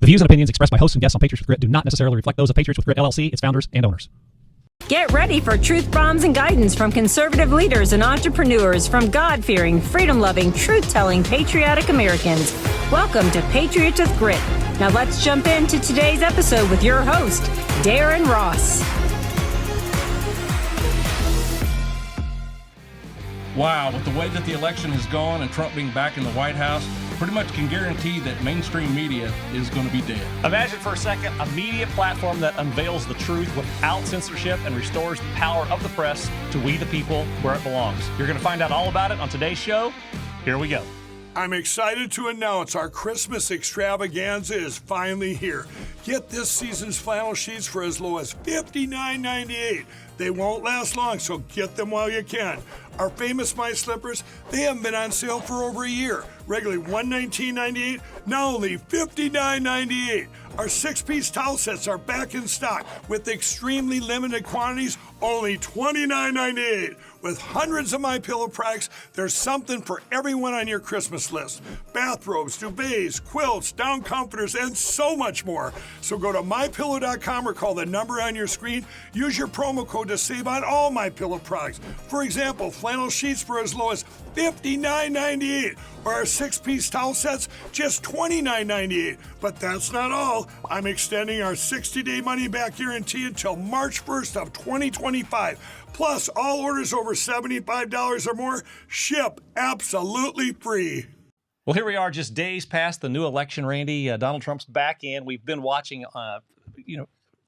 views and opinions expressed by hosts and guests on Patriots with Grit do not necessarily reflect those of Patriots with Grit LLC, its founders, and owners. Get ready for truth bombs and guidance from conservative leaders and entrepreneurs from God-fearing, freedom-loving, truth-telling, patriotic Americans. Welcome to Patriots with Grit. Now let's jump into today's episode with your host, Darren Ross. Wow, with the way that the election has gone and Trump being back in the White House, pretty much can guarantee that mainstream media is going to be dead. Imagine for a second a media platform that unveils the truth without censorship and restores the power of the press to we the people where it belongs. You're going to find out all about it on today's show. Here we go. I'm excited to announce our Christmas extravaganza is finally here. Get this season's flannel sheets for as low as $59.98. They won't last long, so get them while you can. Our famous My Slippers, they haven't been on sale for over a year. Regularly $119.98, now only $59.98. Our 6-piece towel sets are back in stock with extremely limited quantities, only $29.98. With hundreds of MyPillow products, there's something for everyone on your Christmas list. Bathrobes, duvets, quilts, down comforters, and so much more. So go to MyPillow.com or call the number on your screen. Use your promo code to save on all MyPillow products. For example, flannel sheets for as low as $59.98, or our 6-piece towel sets, just $29.98. But that's not all. I'm extending our 60-day money-back guarantee until March 1st of 2025. Plus, all orders over $75 or more ship absolutely free. Well, here we are just days past the new election, Randy. Donald Trump's back in. We've been watching,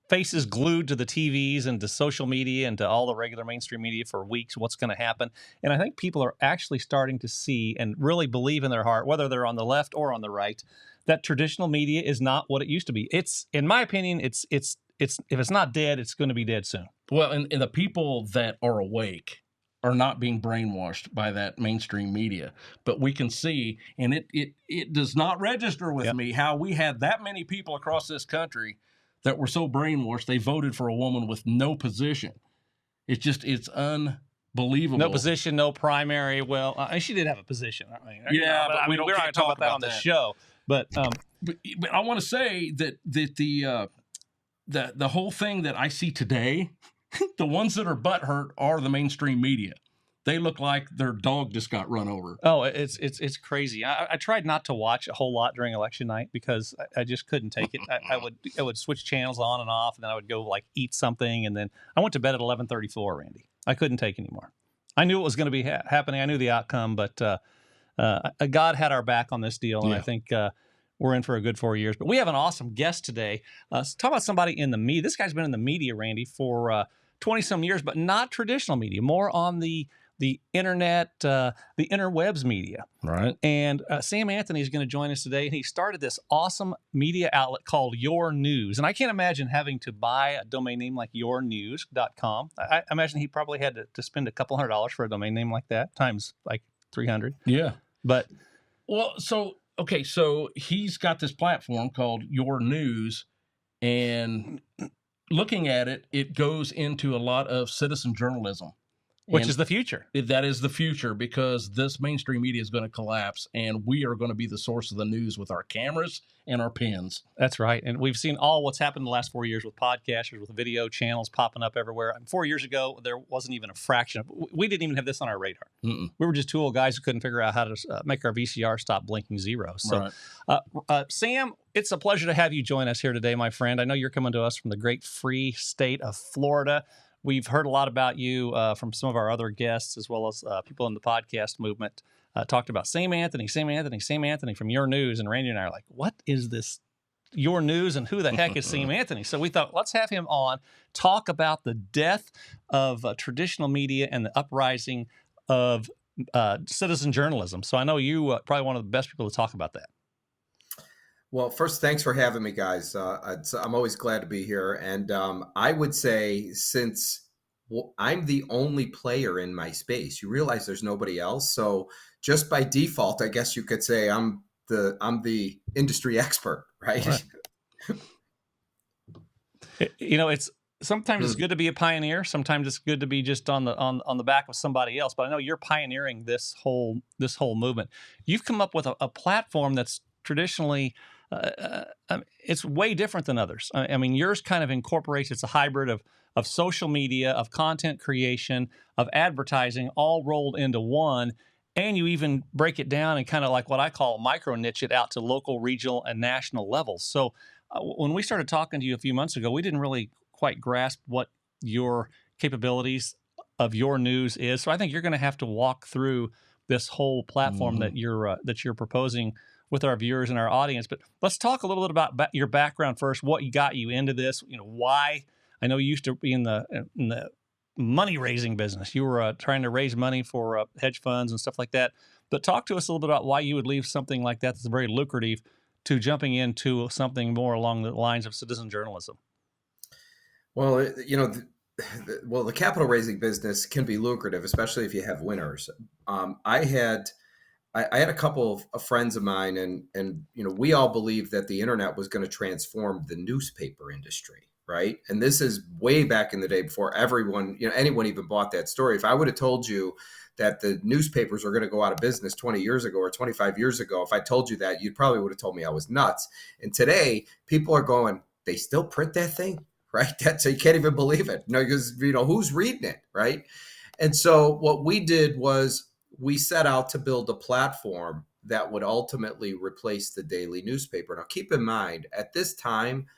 faces glued to the TVs and to social media and to all the regular mainstream media for weeks, what's going to happen. And I think people are actually starting to see and really believe in their heart, whether they're on the left or on the right, that traditional media is not what it used to be. It's, in my opinion, it's if it's not dead, it's going to be dead soon. Well, and the people that are awake are not being brainwashed by that mainstream media. But we can see, and it does not register with me how we had that many people across this country that were so brainwashed they voted for a woman with no position. It's unbelievable. No position, no primary. Well, she did have a position. But we're not going to talk about that on the show. But I want to say that the whole thing that I see today, the ones that are butthurt are the mainstream media. They look like their dog just got run over. Oh, it's crazy. I tried not to watch a whole lot during election night because I just couldn't take it. I would switch channels on and off, and then I would go eat something, and then I went to bed at 11:34. Randy, I couldn't take anymore. I knew it was going to be happening. I knew the outcome, but God had our back on this deal, and I think we're in for a good 4 years. But we have an awesome guest today. Let's talk about somebody in the media. This guy's been in the media, Randy, for 20-some years, but not traditional media, more on the internet, the interwebs media. Right. And Sam Anthony is going to join us today. And he started this awesome media outlet called Your News. And I can't imagine having to buy a domain name like yournews.com. I imagine he probably had to spend a couple $100 for a domain name like that, times like 300. Yeah. But so he's got this platform called Your News, and looking at it, it goes into a lot of citizen journalism. Which is the future. That is the future, because this mainstream media is going to collapse, and we are going to be the source of the news with our cameras and our pens. That's right. And we've seen all what's happened in the last 4 years with podcasters, with video channels popping up everywhere. 4 years ago, there wasn't even a fraction. We didn't even have this on our radar. Mm-mm. We were just two old guys who couldn't figure out how to make our VCR stop blinking zero. So, Sam, it's a pleasure to have you join us here today, my friend. I know you're coming to us from the great free state of Florida. We've heard a lot about you from some of our other guests, as well as people in the podcast movement. Talked about Sam Anthony from Your News. And Randy and I are like, what is this Your News, and who the heck is Sam Anthony? So we thought, let's have him on, talk about the death of traditional media and the uprising of citizen journalism. So I know you probably one of the best people to talk about that. Well, first, thanks for having me, guys. I'm always glad to be here. And I would say, since I'm the only player in my space, you realize there's nobody else. So just by default, I guess you could say I'm the industry expert, right? It's sometimes it's good to be a pioneer. Sometimes it's good to be just on the back of somebody else. But I know you're pioneering this whole movement. You've come up with a platform that's traditionally it's way different than others. I mean, yours kind of incorporates, it's a hybrid of social media, of content creation, of advertising, all rolled into one. And you even break it down and kind of like what I call micro niche it out to local, regional, and national levels. So when we started talking to you a few months ago, we didn't really quite grasp what your capabilities of your news is. So I think you're going to have to walk through this whole platform that you're proposing with our viewers and our audience. But let's talk a little bit about your background first. What got you into this? Why? I know you used to be in the money raising business. You were trying to raise money for hedge funds and stuff like that. But talk to us a little bit about why you would leave something like that that's very lucrative to jumping into something more along the lines of citizen journalism. Well, the capital raising business can be lucrative, especially if you have winners. I had a couple of friends of mine, and we all believed that the internet was going to transform the newspaper industry, right? And this is way back in the day before anyone even bought that story. If I would have told you that the newspapers were going to go out of business 20 years ago or 25 years ago, if I told you that, you probably would have told me I was nuts. And today, people are going, they still print that thing, right? So you can't even believe it. Because who's reading it, right? And so what we did was we set out to build a platform that would ultimately replace the daily newspaper. Now, keep in mind, at this time,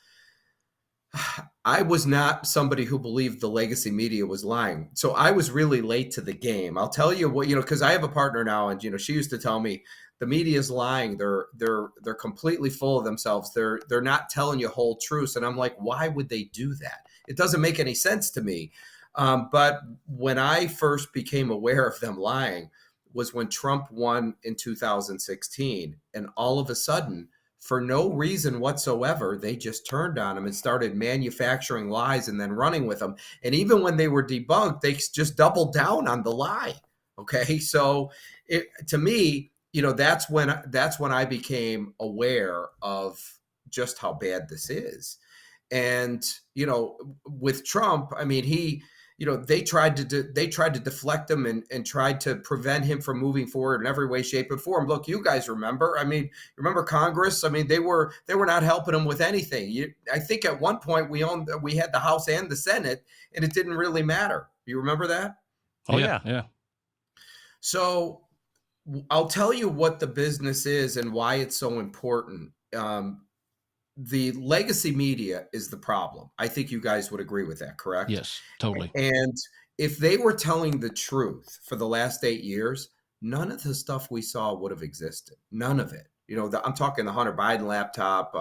I was not somebody who believed the legacy media was lying. So I was really late to the game. I'll tell you what, because I have a partner now, and she used to tell me the media is lying. They're completely full of themselves. They're not telling you whole truths. And I'm like, why would they do that? It doesn't make any sense to me. But when I first became aware of them lying was when Trump won in 2016, and all of a sudden, for no reason whatsoever, they just turned on him and started manufacturing lies and then running with them. And even when they were debunked, they just doubled down on the lie. Okay, so to me, that's when I became aware of just how bad this is. And with Trump, I mean, they tried to deflect him and tried to prevent him from moving forward in every way, shape, and form. Look, you guys remember? I mean, remember Congress? I mean, they were not helping him with anything. I think at one point we had the House and the Senate, and it didn't really matter. You remember that? Oh yeah. So I'll tell you what the business is and why it's so important. The legacy media is the problem. I think you guys would agree with that, correct? Yes, totally. And if they were telling the truth for the last 8 years, none of the stuff we saw would have existed. None of it. I'm talking the Hunter Biden laptop,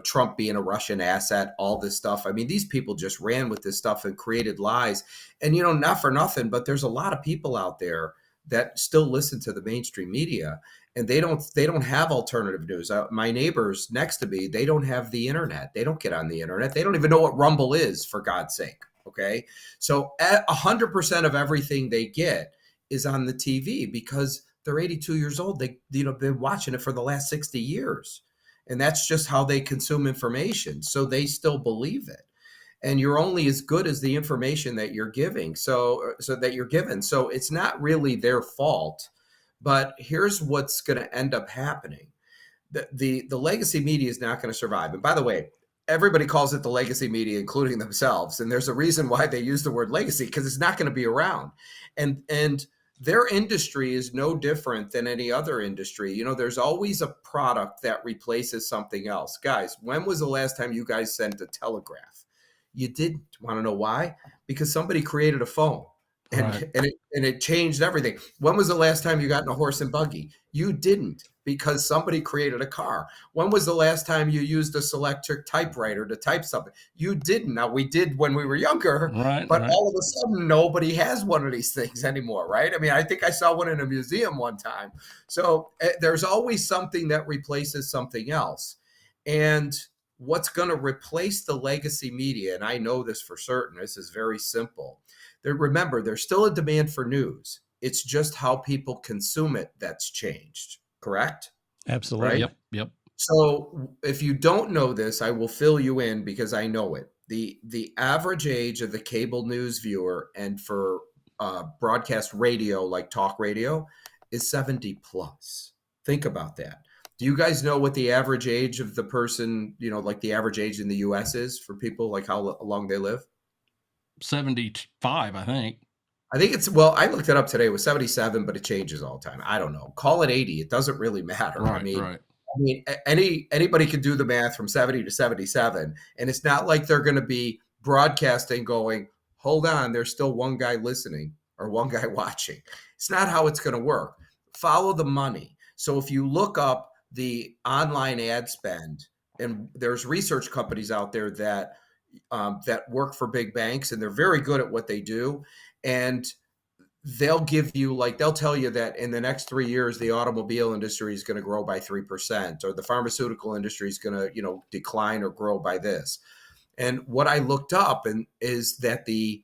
Trump being a Russian asset, all this stuff. I mean, these people just ran with this stuff and created lies. And, not for nothing, but there's a lot of people out there that still listen to the mainstream media, and they don't have alternative news. My neighbors next to me, they don't have the internet. They don't get on the internet. They don't even know what Rumble is, for God's sake. Okay. So 100% of everything they get is on the TV because they're 82 years old. They've been watching it for the last 60 years. And that's just how they consume information. So they still believe it. And you're only as good as the information that you're giving. So that you're given. So it's not really their fault. But here's what's going to end up happening. The legacy media is not going to survive. And by the way, everybody calls it the legacy media, including themselves. And there's a reason why they use the word legacy, because it's not going to be around. And their industry is no different than any other industry. There's always a product that replaces something else. Guys, when was the last time you guys sent a telegraph? You didn't. Want to know why? Because somebody created a phone. And it changed everything. When was the last time you got in a horse and buggy? You didn't, because somebody created a car. When was the last time you used a electric typewriter to type something? You didn't. Now, we did when we were younger, but all of a sudden, nobody has one of these things anymore, right? I mean, I think I saw one in a museum one time. So there's always something that replaces something else. And what's going to replace the legacy media, and I know this for certain, this is very simple. Remember, there's still a demand for news. It's just how people consume it that's changed, correct? Absolutely. Right? Yep. So if you don't know this, I will fill you in because I know it. The average age of the cable news viewer and for broadcast radio, like talk radio, is 70 plus. Think about that. Do you guys know what the average age of the person, like the average age in the US is for people, like how long they live? 75, I think. I think well, I looked it up today. It was 77, but it changes all the time. I don't know. Call it 80. It doesn't really matter. Right, I mean, right. anybody could do the math from 70 to 77, and it's not like they're going to be broadcasting going, hold on, there's still one guy listening or one guy watching. It's not how it's going to work. Follow the money. So if you look up the online ad spend, and there's research companies out there that work for big banks, and they're very good at what they do. And they'll tell you that in the next 3 years, the automobile industry is going to grow by 3%, or the pharmaceutical industry is going to, decline or grow by this. And what I looked up is that the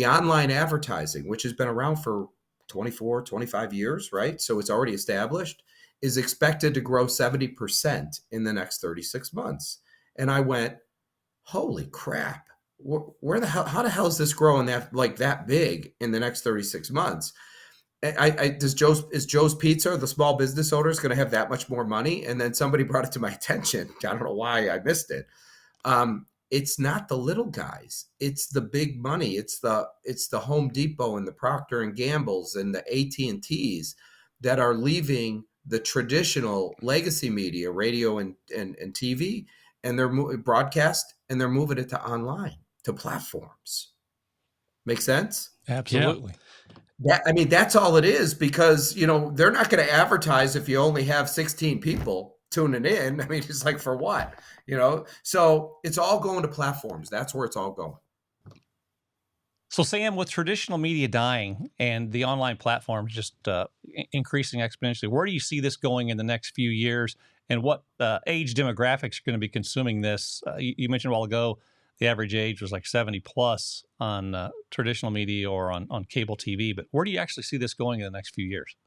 online advertising, which has been around for 24, 25 years, right? So it's already established, is expected to grow 70% in the next 36 months. And I went, holy crap. How the hell is this growing that big in the next 36 months? Is Joe's Pizza, the small business owner, is going to have that much more money? And then somebody brought it to my attention. I don't know why I missed it. It's not the little guys. It's the big money. It's the Home Depot and the Procter and Gambles and the AT&Ts that are leaving the traditional legacy media, radio and TV, and they're broadcast, and they're moving it to online, to platforms. Make sense? Absolutely. That's all it is, because, they're not going to advertise if you only have 16 people tuning in. It's like, for what? So it's all going to platforms. That's where it's all going. So, Sam, with traditional media dying and the online platforms just increasing exponentially, where do you see this going in the next few years? And what age demographics are going to be consuming this? You mentioned a while ago the average age was like 70 plus on traditional media or on cable TV. But where do you actually see this going in the next few years?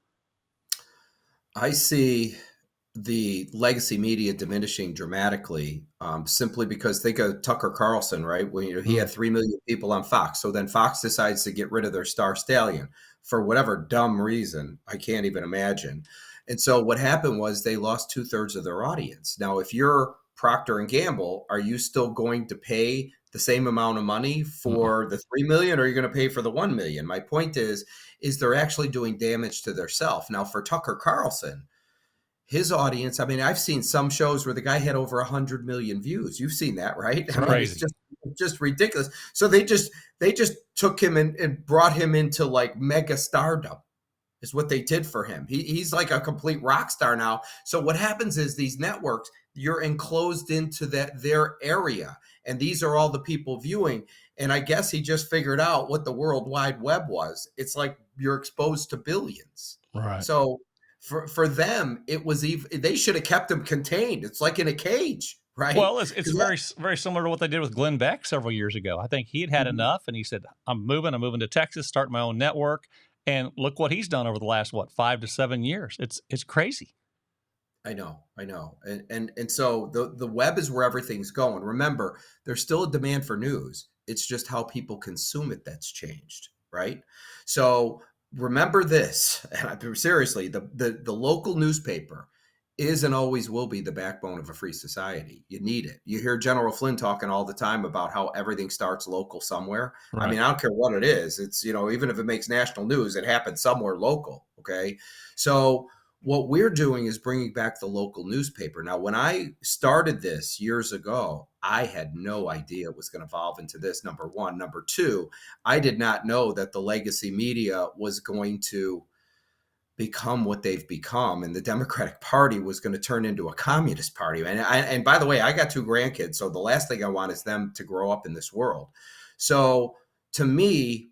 I see the legacy media diminishing dramatically, simply because, think of Tucker Carlson, right? When he had 3 million people on Fox. So then Fox decides to get rid of their star stallion for whatever dumb reason. I can't even imagine. And so what happened was they lost 2/3 of their audience. Now, if you're Procter and Gamble, are you still going to pay the same amount of money for the 3 million, or are you going to pay for the 1 million? My point is they're actually doing damage to their self. Now, for Tucker Carlson, his audience, I've seen some shows where the guy had over 100 million views. You've seen that, right? Crazy. It's just ridiculous. So they just took him and brought him into like mega stardom, is what they did for him. He's like a complete rock star now. So what happens is these networks, you're enclosed into their area, and these are all the people viewing. And I guess he just figured out what the World Wide Web was. It's like you're exposed to billions. Right. So for them, it was they should have kept him contained. It's like in a cage, right? Well, it's very, very similar to what they did with Glenn Beck several years ago. I think he had enough, and he said, I'm moving to Texas, starting my own network. And look what he's done over the last, 5 to 7 years. It's crazy. I know. And so the web is where everything's going. Remember, there's still a demand for news. It's just how people consume it that's changed, right? So remember this, and seriously, the local newspaper is and always will be the backbone of a free society. You need it. You hear General Flynn talking all the time about how everything starts local somewhere. Right. I don't care what it is. It's, even if it makes national news, it happens somewhere local. Okay. So what we're doing is bringing back the local newspaper. Now, when I started this years ago, I had no idea it was going to evolve into this, number one. Number two, I did not know that the legacy media was going to become what they've become, and the Democratic Party was going to turn into a communist party. And by the way, I got 2 grandkids, so the last thing I want is them to grow up in this world. So to me,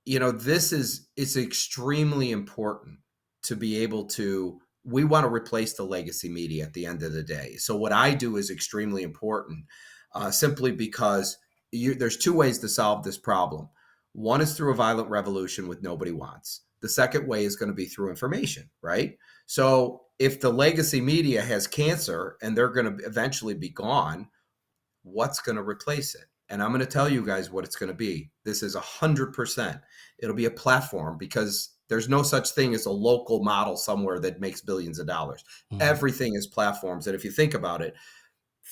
it's extremely important to be able to, we want to replace the legacy media at the end of the day. So what I do is extremely important, simply because there's 2 ways to solve this problem. One is through a violent revolution, which nobody wants. The second way is going to be through information, right? So if the legacy media has cancer and they're going to eventually be gone, what's going to replace it? And I'm going to tell you guys what it's going to be. This is 100%. It'll be a platform, because There's no such thing as a local model somewhere that makes billions of dollars. Everything is platforms. And if you think about it,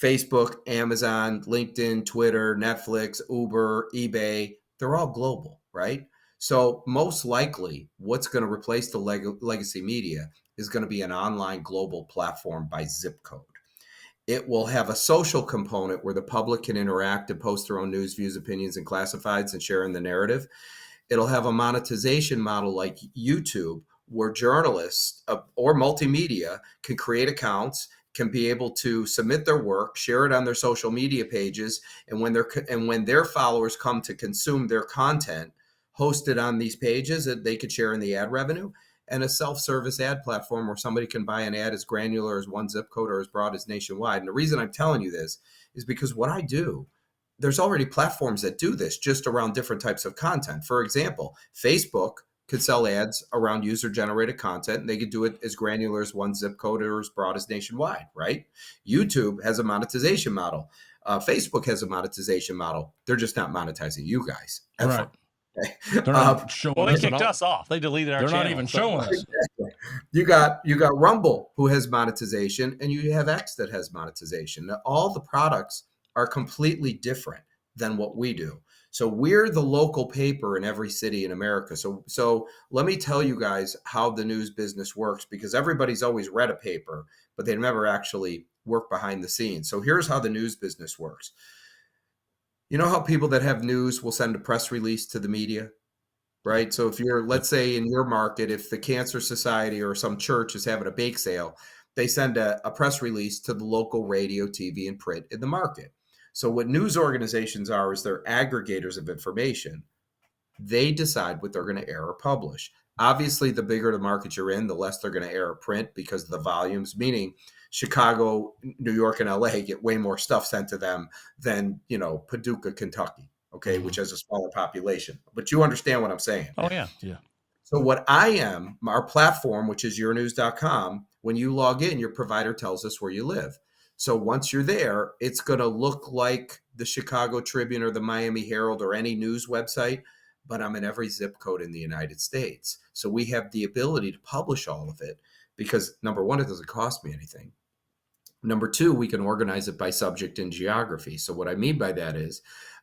Facebook, Amazon, LinkedIn, Twitter, Netflix, Uber, eBay, they're all global, right? So most likely what's going to replace the legacy media is going to be an online global platform by zip code. It will have a social component where the public can interact and post their own news, views, opinions, and classifieds and share in the narrative. It'll have a monetization model like YouTube, where journalists or multimedia can create accounts, can be able to submit their work, share it on their social media pages, and when their followers come to consume their content hosted on these pages, that they could share in the ad revenue. And a self-service ad platform where somebody can buy an ad as granular as one zip code or as broad as nationwide. And the reason I'm telling you this is because what I do, there's already platforms that do this just around different types of content. For example, Facebook could sell ads around user-generated content, and they could do it as granular as one zip code or as broad as nationwide, right? YouTube has a monetization model. Facebook has a monetization model. They're just not monetizing you guys. Ever. Right. Okay. They're not showing Well, they us kicked at all. us off. They deleted our They're channel. not even showing us. You got Rumble, who has monetization, and you have X that has monetization. Now, all the products are completely different than what we do. So we're the local paper in every city in America. So let me tell you guys how the news business works, because everybody's always read a paper, but they never actually work behind the scenes. So here's how the news business works. You know how people that have news will send a press release to the media, right? So if you're, let's say in your market, if the Cancer Society or some church is having a bake sale, they send a press release to the local radio, TV, and print in the market. So what news organizations are is they're aggregators of information. They decide what they're going to air or publish. Obviously, the bigger the market you're in, the less they're going to air or print because of the volumes, meaning Chicago, New York, and LA get way more stuff sent to them than, Paducah, Kentucky, okay, which has a smaller population. But you understand what I'm saying. Oh, yeah. Yeah. So what I am, our platform, which is yournews.com, when you log in, your provider tells us where you live. So once you're there, it's going to look like the Chicago Tribune or the Miami Herald or any news website, but I'm in every zip code in the United States. So we have the ability to publish all of it because, number one, it doesn't cost me anything. Number two, we can organize it by subject and geography. So what I mean by that is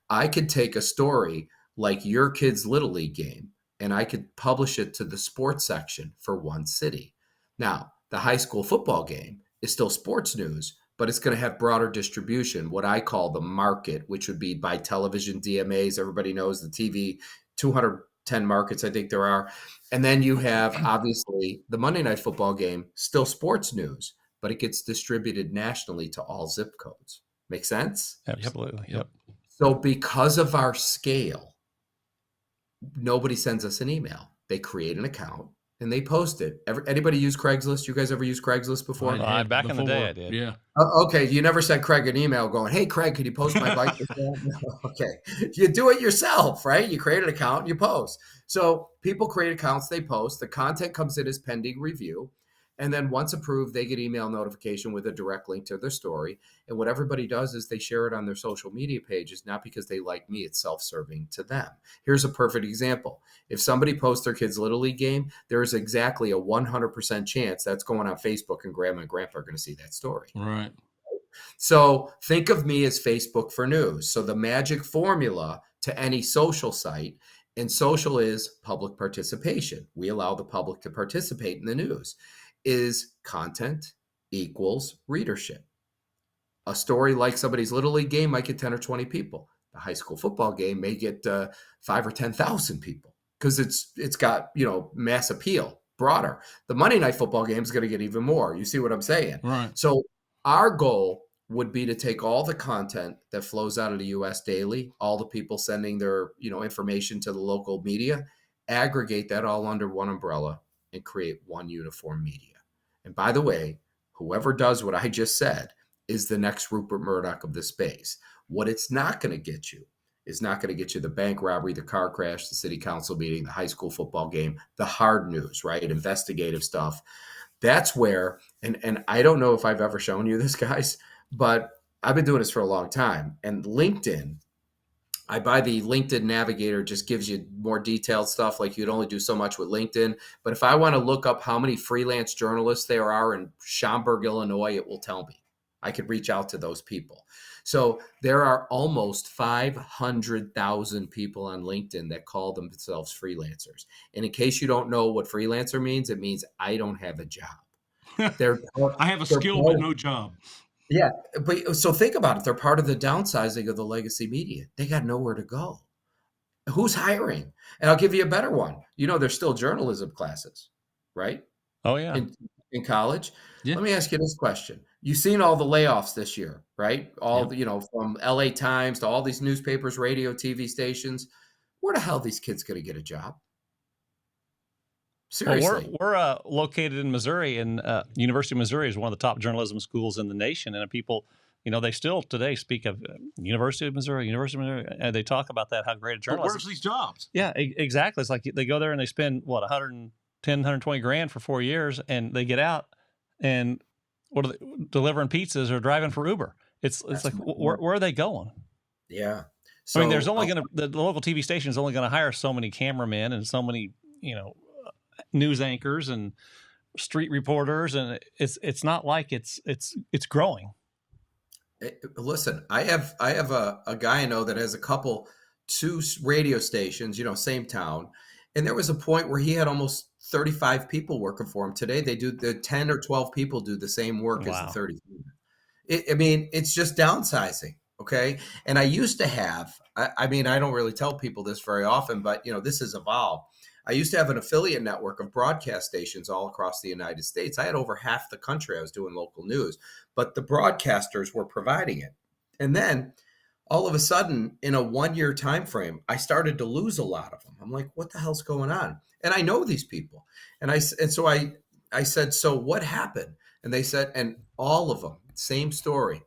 I could take a story like your kid's Little League game, and I could publish it to the sports section for one city. Now, the high school football game is still sports news, but it's going to have broader distribution, what I call the market, which would be by television DMAs. Everybody knows the TV, 210 markets, I think there are. And then you have, obviously, the Monday Night Football game, still sports news, but it gets distributed nationally to all zip codes. Make sense? Absolutely. Yep. So because of our scale, nobody sends us an email. They create an account and they post it. Anybody use Craigslist? You guys ever use Craigslist before? Back in the day, I did. Yeah. Okay, you never sent Craig an email going, "Hey, Craig, could you post my bike?" Okay, you do it yourself, right? You create an account, you post. So people create accounts, they post. The content comes in as pending review. And then once approved, they get email notification with a direct link to their story. And what everybody does is they share it on their social media pages, not because they like me, it's self-serving to them. Here's a perfect example. If somebody posts their kid's Little League game, there is exactly a 100% chance that's going on Facebook and grandma and grandpa are going to see that story. Right. So think of me as Facebook for news. So the magic formula to any social site, and social is public participation. We allow the public to participate in the news. Is content equals readership. A story like somebody's Little League game might get 10 or 20 people. The high school football game may get 5 or 10,000 people because it's got, mass appeal, broader. The Monday Night Football game is going to get even more. You see what I'm saying? Right. So our goal would be to take all the content that flows out of the U.S. daily, all the people sending their, information to the local media, aggregate that all under one umbrella and create one uniform media. And by the way, whoever does what I just said is the next Rupert Murdoch of the space. What it's not going to get you is not going to get you the bank robbery, the car crash, the city council meeting, the high school football game, the hard news, right? Investigative stuff. That's where, and I don't know if I've ever shown you this, guys, but I've been doing this for a long time. And LinkedIn, I buy the LinkedIn Navigator, just gives you more detailed stuff. Like you'd only do so much with LinkedIn. But if I want to look up how many freelance journalists there are in Schaumburg, Illinois, it will tell me. I could reach out to those people. So there are almost 500,000 people on LinkedIn that call themselves freelancers. And in case you don't know what freelancer means, it means I don't have a job. I have a skill, but no job. Yeah, but so think about it. They're part of the downsizing of the legacy media. They got nowhere to go. Who's hiring? And I'll give you a better one. There's still journalism classes, right? Oh, yeah. In college. Yeah. Let me ask you this question. You've seen all the layoffs this year, right? From LA Times to all these newspapers, radio, TV stations. Where the hell are these kids going to get a job? Seriously. Well, we're located in Missouri, and University of Missouri is one of the top journalism schools in the nation. And people, they still today speak of University of Missouri, and they talk about that, how great a journalism. But where's these jobs? Yeah, exactly. It's like they go there and they spend, 110, 120 grand for 4 years, and they get out and what are they, delivering pizzas or driving for Uber. It's like, where are they going? Yeah. So, there's only the local TV station is only going to hire so many cameramen and so many, news anchors and street reporters, and it's not like it's growing. Listen, I have a guy I know that has two radio stations, same town, and there was a point where he had almost 35 people working for him. Today they do the 10 or 12 people do the same work as the 30. It's just downsizing. Okay. And I used to have, I don't really tell people this very often, but this has evolved. I used to have an affiliate network of broadcast stations all across the United States. I had over half the country. I was doing local news, but the broadcasters were providing it. And then all of a sudden, in a 1-year time frame, I started to lose a lot of them. I'm like, what the hell's going on? And I know these people. And so I said, so what happened? And they said, and all of them, same story.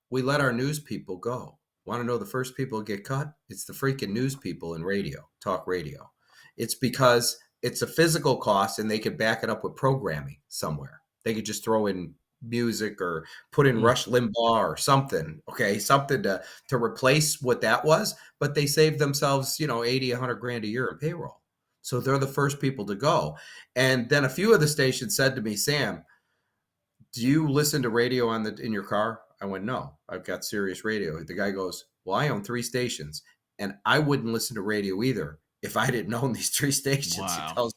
We let our news people go. Want to know the first people to get cut? It's the freaking news people in radio, talk radio. It's because it's a physical cost and they could back it up with programming somewhere. They could just throw in music or put in Rush Limbaugh or something. Okay. Something to replace what that was, but they saved themselves, 80, 100 grand a year in payroll. So they're the first people to go. And then a few of the stations said to me, Sam, do you listen to radio in your car? I went, no, I've got Sirius Radio. The guy goes, well, I own 3 stations and I wouldn't listen to radio either if I didn't own these 3 stations. Wow.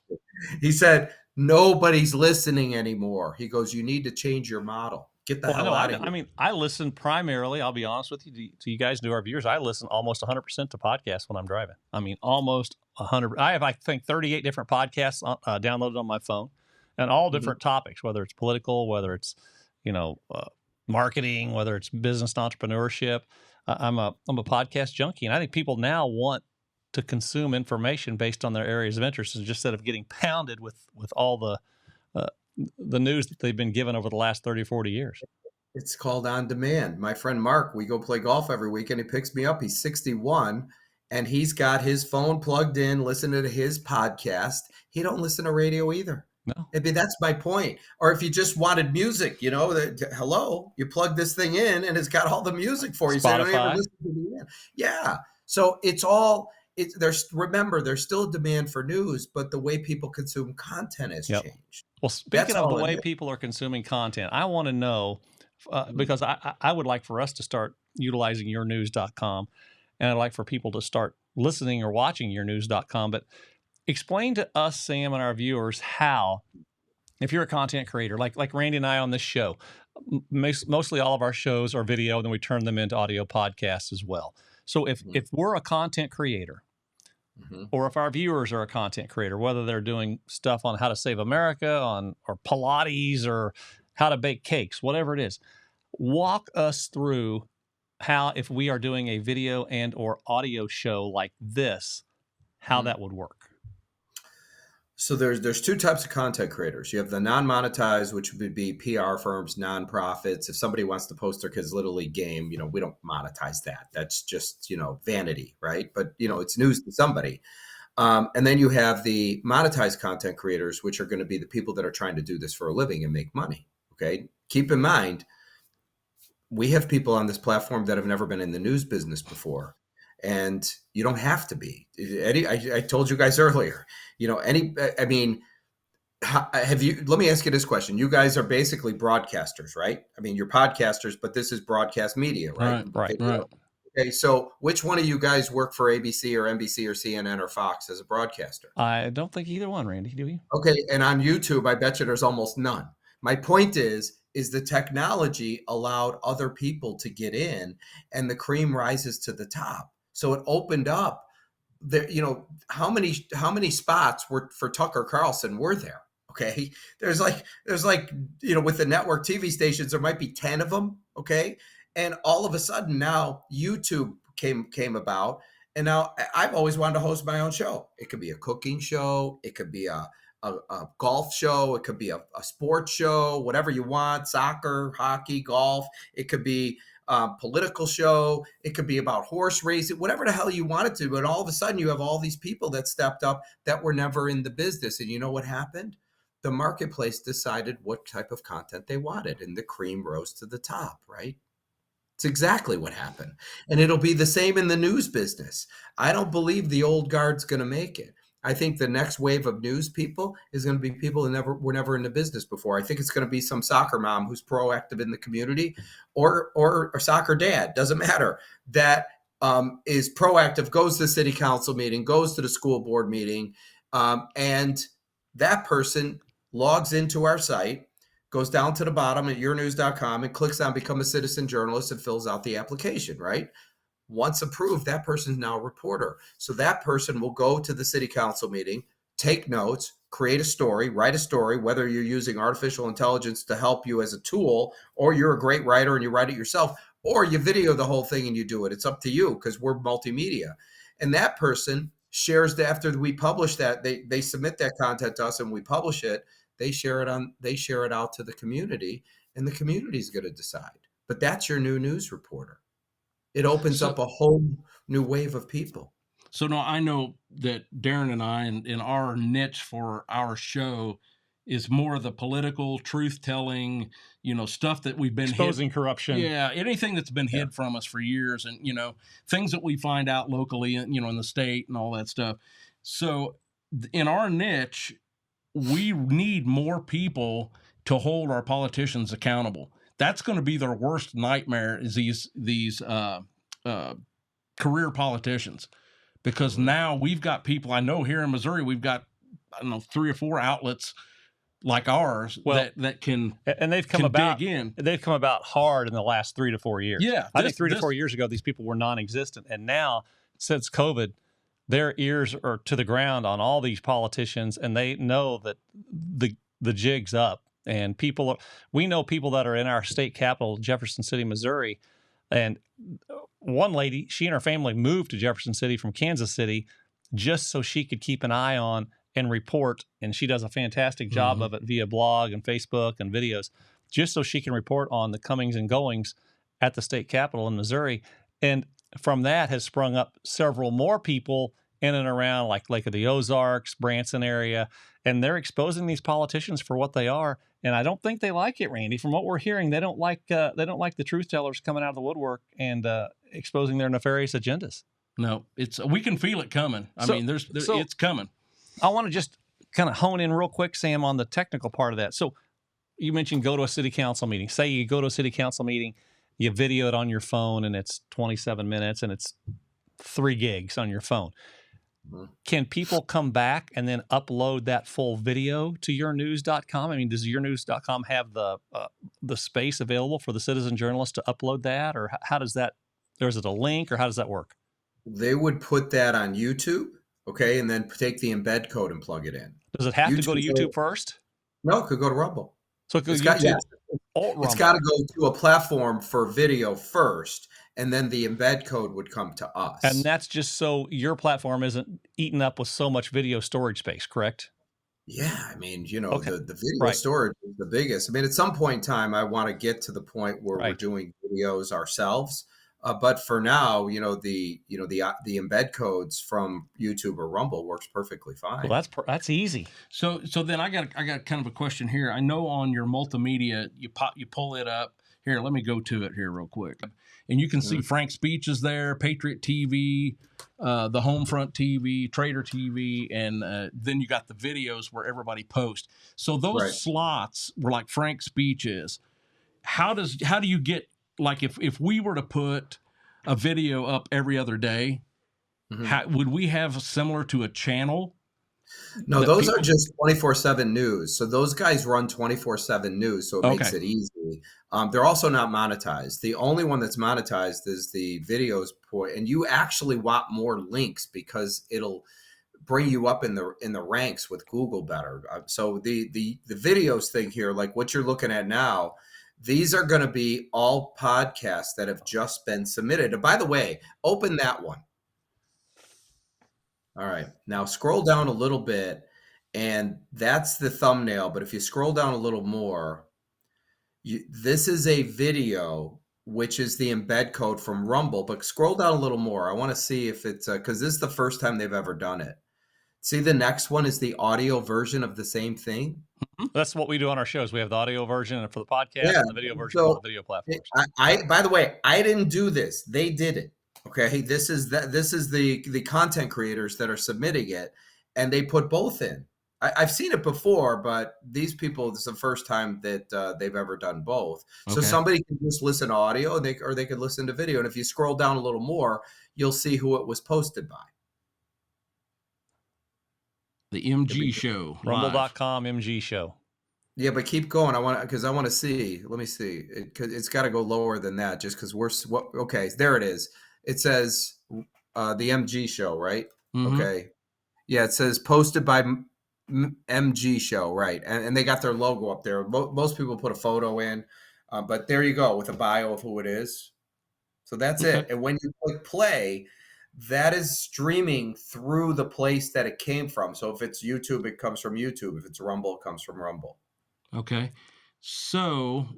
He said, nobody's listening anymore. He goes, you need to change your model. Get the hell out of here. I listen primarily, I'll be honest with you, to you guys, to our viewers, I listen almost 100% to podcasts when I'm driving. Almost 100. I have, I think, 38 different podcasts downloaded on my phone, and all different topics, whether it's political, whether it's, marketing, whether it's business and entrepreneurship. I'm a podcast junkie, and I think people now want to consume information based on their areas of interest, instead of getting pounded with all the news that they've been given over the last 30 or 40 years. It's called on demand. My friend Mark, we go play golf every weekend. He picks me up. He's 61 and he's got his phone plugged in, listening to his podcast. He don't listen to radio either. No. That's my point. Or if you just wanted music, hello, you plug this thing in and it's got all the music for you. Spotify. So you don't even listen to the end. Yeah. So there's still a demand for news, but the way people consume content has changed. Well, speaking of the way people are consuming content, I want to know, because I would like for us to start utilizing yournews.com, and I'd like for people to start listening or watching yournews.com. But explain to us, Sam, and our viewers how, if you're a content creator, like Randy and I on this show, mostly all of our shows are video, and then we turn them into audio podcasts as well. So if we're a content creator, or if our viewers are a content creator, whether they're doing stuff on how to save America, or Pilates, or how to bake cakes, whatever it is, walk us through how, if we are doing a video and or audio show like this, how that would work. So there's 2 types of content creators. You have the non-monetized, which would be PR firms, nonprofits. If somebody wants to post their kids' Little League game, we don't monetize that. That's just, vanity, right? But, it's news to somebody. And then you have the monetized content creators, which are going to be the people that are trying to do this for a living and make money. Okay. Keep in mind, we have people on this platform that have never been in the news business before. and you don't have to be. I told you guys earlier, I mean, have you, let me ask you this question. You guys are basically broadcasters, right? I mean, you're podcasters, but this is broadcast media, right? Right. Okay, so which one of you guys work for ABC or NBC or CNN or Fox as a broadcaster? I don't think either one, Randy. Do you? Okay, and on YouTube, I bet you there's almost none. My point is the technology allowed other people to get in, and the cream rises to the top. So it opened up there. How many spots were for Tucker Carlson were there? Okay, there's like with the network TV stations, there might be 10 of them. Okay, and all of a sudden now YouTube came about, and now I've always wanted to host my own show. It could be a cooking show, it could be a golf show, it could be a sports show, whatever you want, soccer, hockey, golf. It could be a political show. It could be about horse racing, whatever the hell you want it to. But all of a sudden you have all these people that stepped up that were never in the business. And you know what happened? The marketplace decided what type of content they wanted, and the cream rose to the top, right? It's exactly what happened. And it'll be the same in the news business. I don't believe the old guard's going to make it. I think the next wave of news people is going to be people who were never in the business before. I think it's going to be some soccer mom who's proactive in the community, or a soccer dad, doesn't matter, that is proactive, goes to the city council meeting, goes to the school board meeting, and that person logs into our site, goes down to the bottom at yournews.com and clicks on Become a Citizen Journalist and fills out the application, right? Once approved, that person is now a reporter. So that person will go to the city council meeting, take notes, create a story, write a story, whether you're using artificial intelligence to help you as a tool, or you're a great writer and you write it yourself, or you video the whole thing and you do it. It's up to you, because we're multimedia. And that person shares after we publish that, they submit that content to us and we publish it. They share it out to the community, and the community is going to decide. But that's your new news reporter. It opens up a whole new wave of people. So now I know that Darren and I, in our niche for our show, is more of the political truth-telling, stuff that we've been exposing corruption. Yeah, anything that's been hid from us for years, and things that we find out locally, in the state and all that stuff. So in our niche, we need more people to hold our politicians accountable. That's going to be their worst nightmare, is these career politicians, because now we've got people. I know here in Missouri, we've got 3 or 4 outlets like ours that can, and they've come about dig in. They've come about hard in the last 3 to 4 years. Yeah, I think 3 to 4 years ago these people were non-existent, and now since COVID, their ears are to the ground on all these politicians, and they know that the jig's up. And we know people that are in our state capital, Jefferson City, Missouri, and one lady, she and her family moved to Jefferson City from Kansas City just so she could keep an eye on and report. And she does a fantastic job of it via blog and Facebook and videos, just so she can report on the comings and goings at the state capitol in Missouri. And from that has sprung up several more people in and around like Lake of the Ozarks, Branson area, and they're exposing these politicians for what they are. And I don't think they like it, Randy. From what we're hearing, they don't like the truth tellers coming out of the woodwork and exposing their nefarious agendas. No, we can feel it coming. I mean, it's coming. I want to just kind of hone in real quick, Sam, on the technical part of that. So you mentioned go to a city council meeting. Say you go to a city council meeting, you video it on your phone, and it's 27 minutes, and it's 3 gigs on your phone. Can people come back and then upload that full video to yournews.com? I mean, does yournews.com have the space available for the citizen journalist to upload that, or how does that? Or is it a link, or how does that work? They would put that on YouTube, okay, and then take the embed code and plug it in. Does it have to go to YouTube first? No, it could go to Rumble. So it goes YouTube. It's got to go to a platform for video first, and then the embed code would come to us. And that's just so your platform isn't eaten up with so much video storage space, correct? Yeah, I mean, the video storage is the biggest. I mean, at some point in time, I want to get to the point where we're doing videos ourselves. But for now, the embed codes from YouTube or Rumble works perfectly fine. Well, that's easy. So then I got kind of a question here. I know on your multimedia, you pull it up, Here, let me go to it here real quick. And you can see Frank Speech is there, Patriot TV, the Homefront TV, Trader TV, and then you got the videos where everybody posts. So those slots were like Frank Speech is. How do you get, like, if we were to put a video up every other day, would we have similar to a channel? No, those are just 24/7 news. So those guys run 24/7 news, so it makes it easy. They're also not monetized. The only one that's monetized is the videos and you actually want more links because it'll bring you up in the ranks with Google better. So the videos thing here, like what you're looking at now, these are going to be all podcasts that have just been submitted. And by the way, open that one. All right. Now scroll down a little bit, and that's the thumbnail. But if you scroll down a little more, this is a video, which is the embed code from Rumble. But scroll down a little more. I want to see if it's because this is the first time they've ever done it. See, the next one is the audio version of the same thing. That's what we do on our shows. We have the audio version for the podcast and the video version for the video platforms. By the way, I didn't do this. They did it. Okay, this is the content creators that are submitting it, and they put both in. I've seen it before, but these people, this is the first time that they've ever done both. So somebody can just listen to audio, or they could listen to video. And if you scroll down a little more, you'll see who it was posted by. The MG show. Rumble.com MG show. Yeah, but keep going. I want to see. Let me see. It's got to go lower than that, just because okay, there it is. It says the MG show, right? Okay. Yeah, it says posted by MG show, right? And they got their logo up there. Most people put a photo in, but there you go with a bio of who it is. So that's it. And when you click play, that is streaming through the place that it came from. So if it's YouTube, it comes from YouTube. If it's Rumble, it comes from Rumble. Okay. So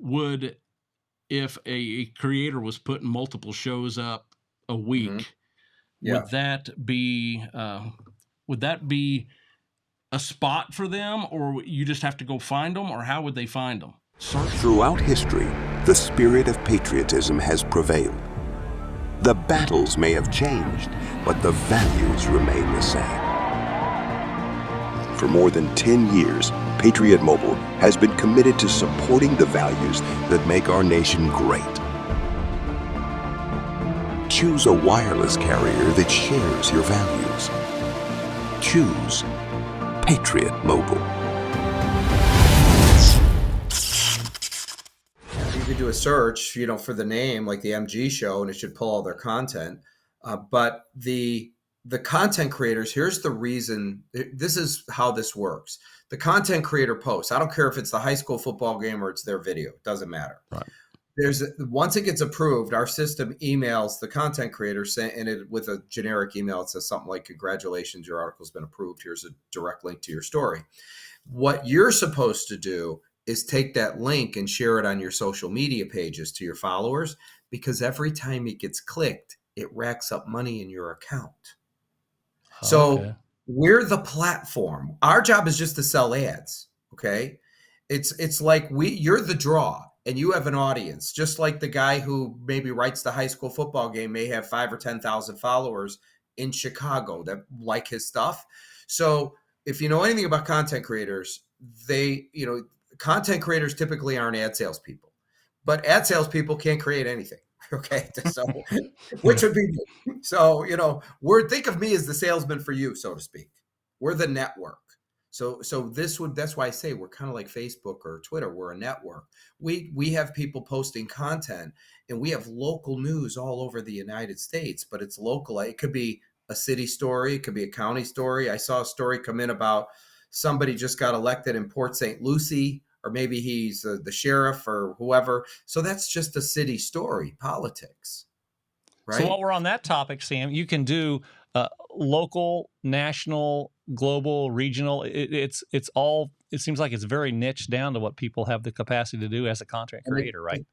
if a creator was putting multiple shows up a week, would that be a spot for them, or you just have to go find them, or how would they find them? Throughout history, the spirit of patriotism has prevailed. The battles may have changed, but the values remain the same. For more than 10 years, Patriot Mobile has been committed to supporting the values that make our nation great. Choose a wireless carrier that shares your values. Choose Patriot Mobile. You could do a search, for the name, like the MG show, and it should pull all their content. But the content creators, here's the reason. This is how this works. The content creator posts. I don't care if it's the high school football game or it's their video. It doesn't matter. Right. Once it gets approved, our system emails the content creator and it with a generic email. It says something like, "Congratulations, your article's been approved. Here's a direct link to your story." What you're supposed to do is take that link and share it on your social media pages to your followers, because every time it gets clicked, it racks up money in your account. So we're the platform. Our job is just to sell ads. Okay. It's like you're the draw and you have an audience, just like the guy who maybe writes the high school football game may have 5,000 or 10,000 followers in Chicago that like his stuff. So if you know anything about content creators, content creators typically aren't ad salespeople, but ad salespeople can't create anything. Okay. So, which would be me. So, think of me as the salesman for you, so to speak. We're the network. So that's why I say we're kind of like Facebook or Twitter. We're a network. We have people posting content, and we have local news all over the United States, but it's local. It could be a city story. It could be a county story. I saw a story come in about somebody just got elected in Port St. Lucie, or maybe he's the sheriff or whoever. So that's just a city story, politics. Right? So while we're on that topic, Sam, you can do local, national, global, regional. It's all. It seems like it's very niche down to what people have the capacity to do as a content creator, right?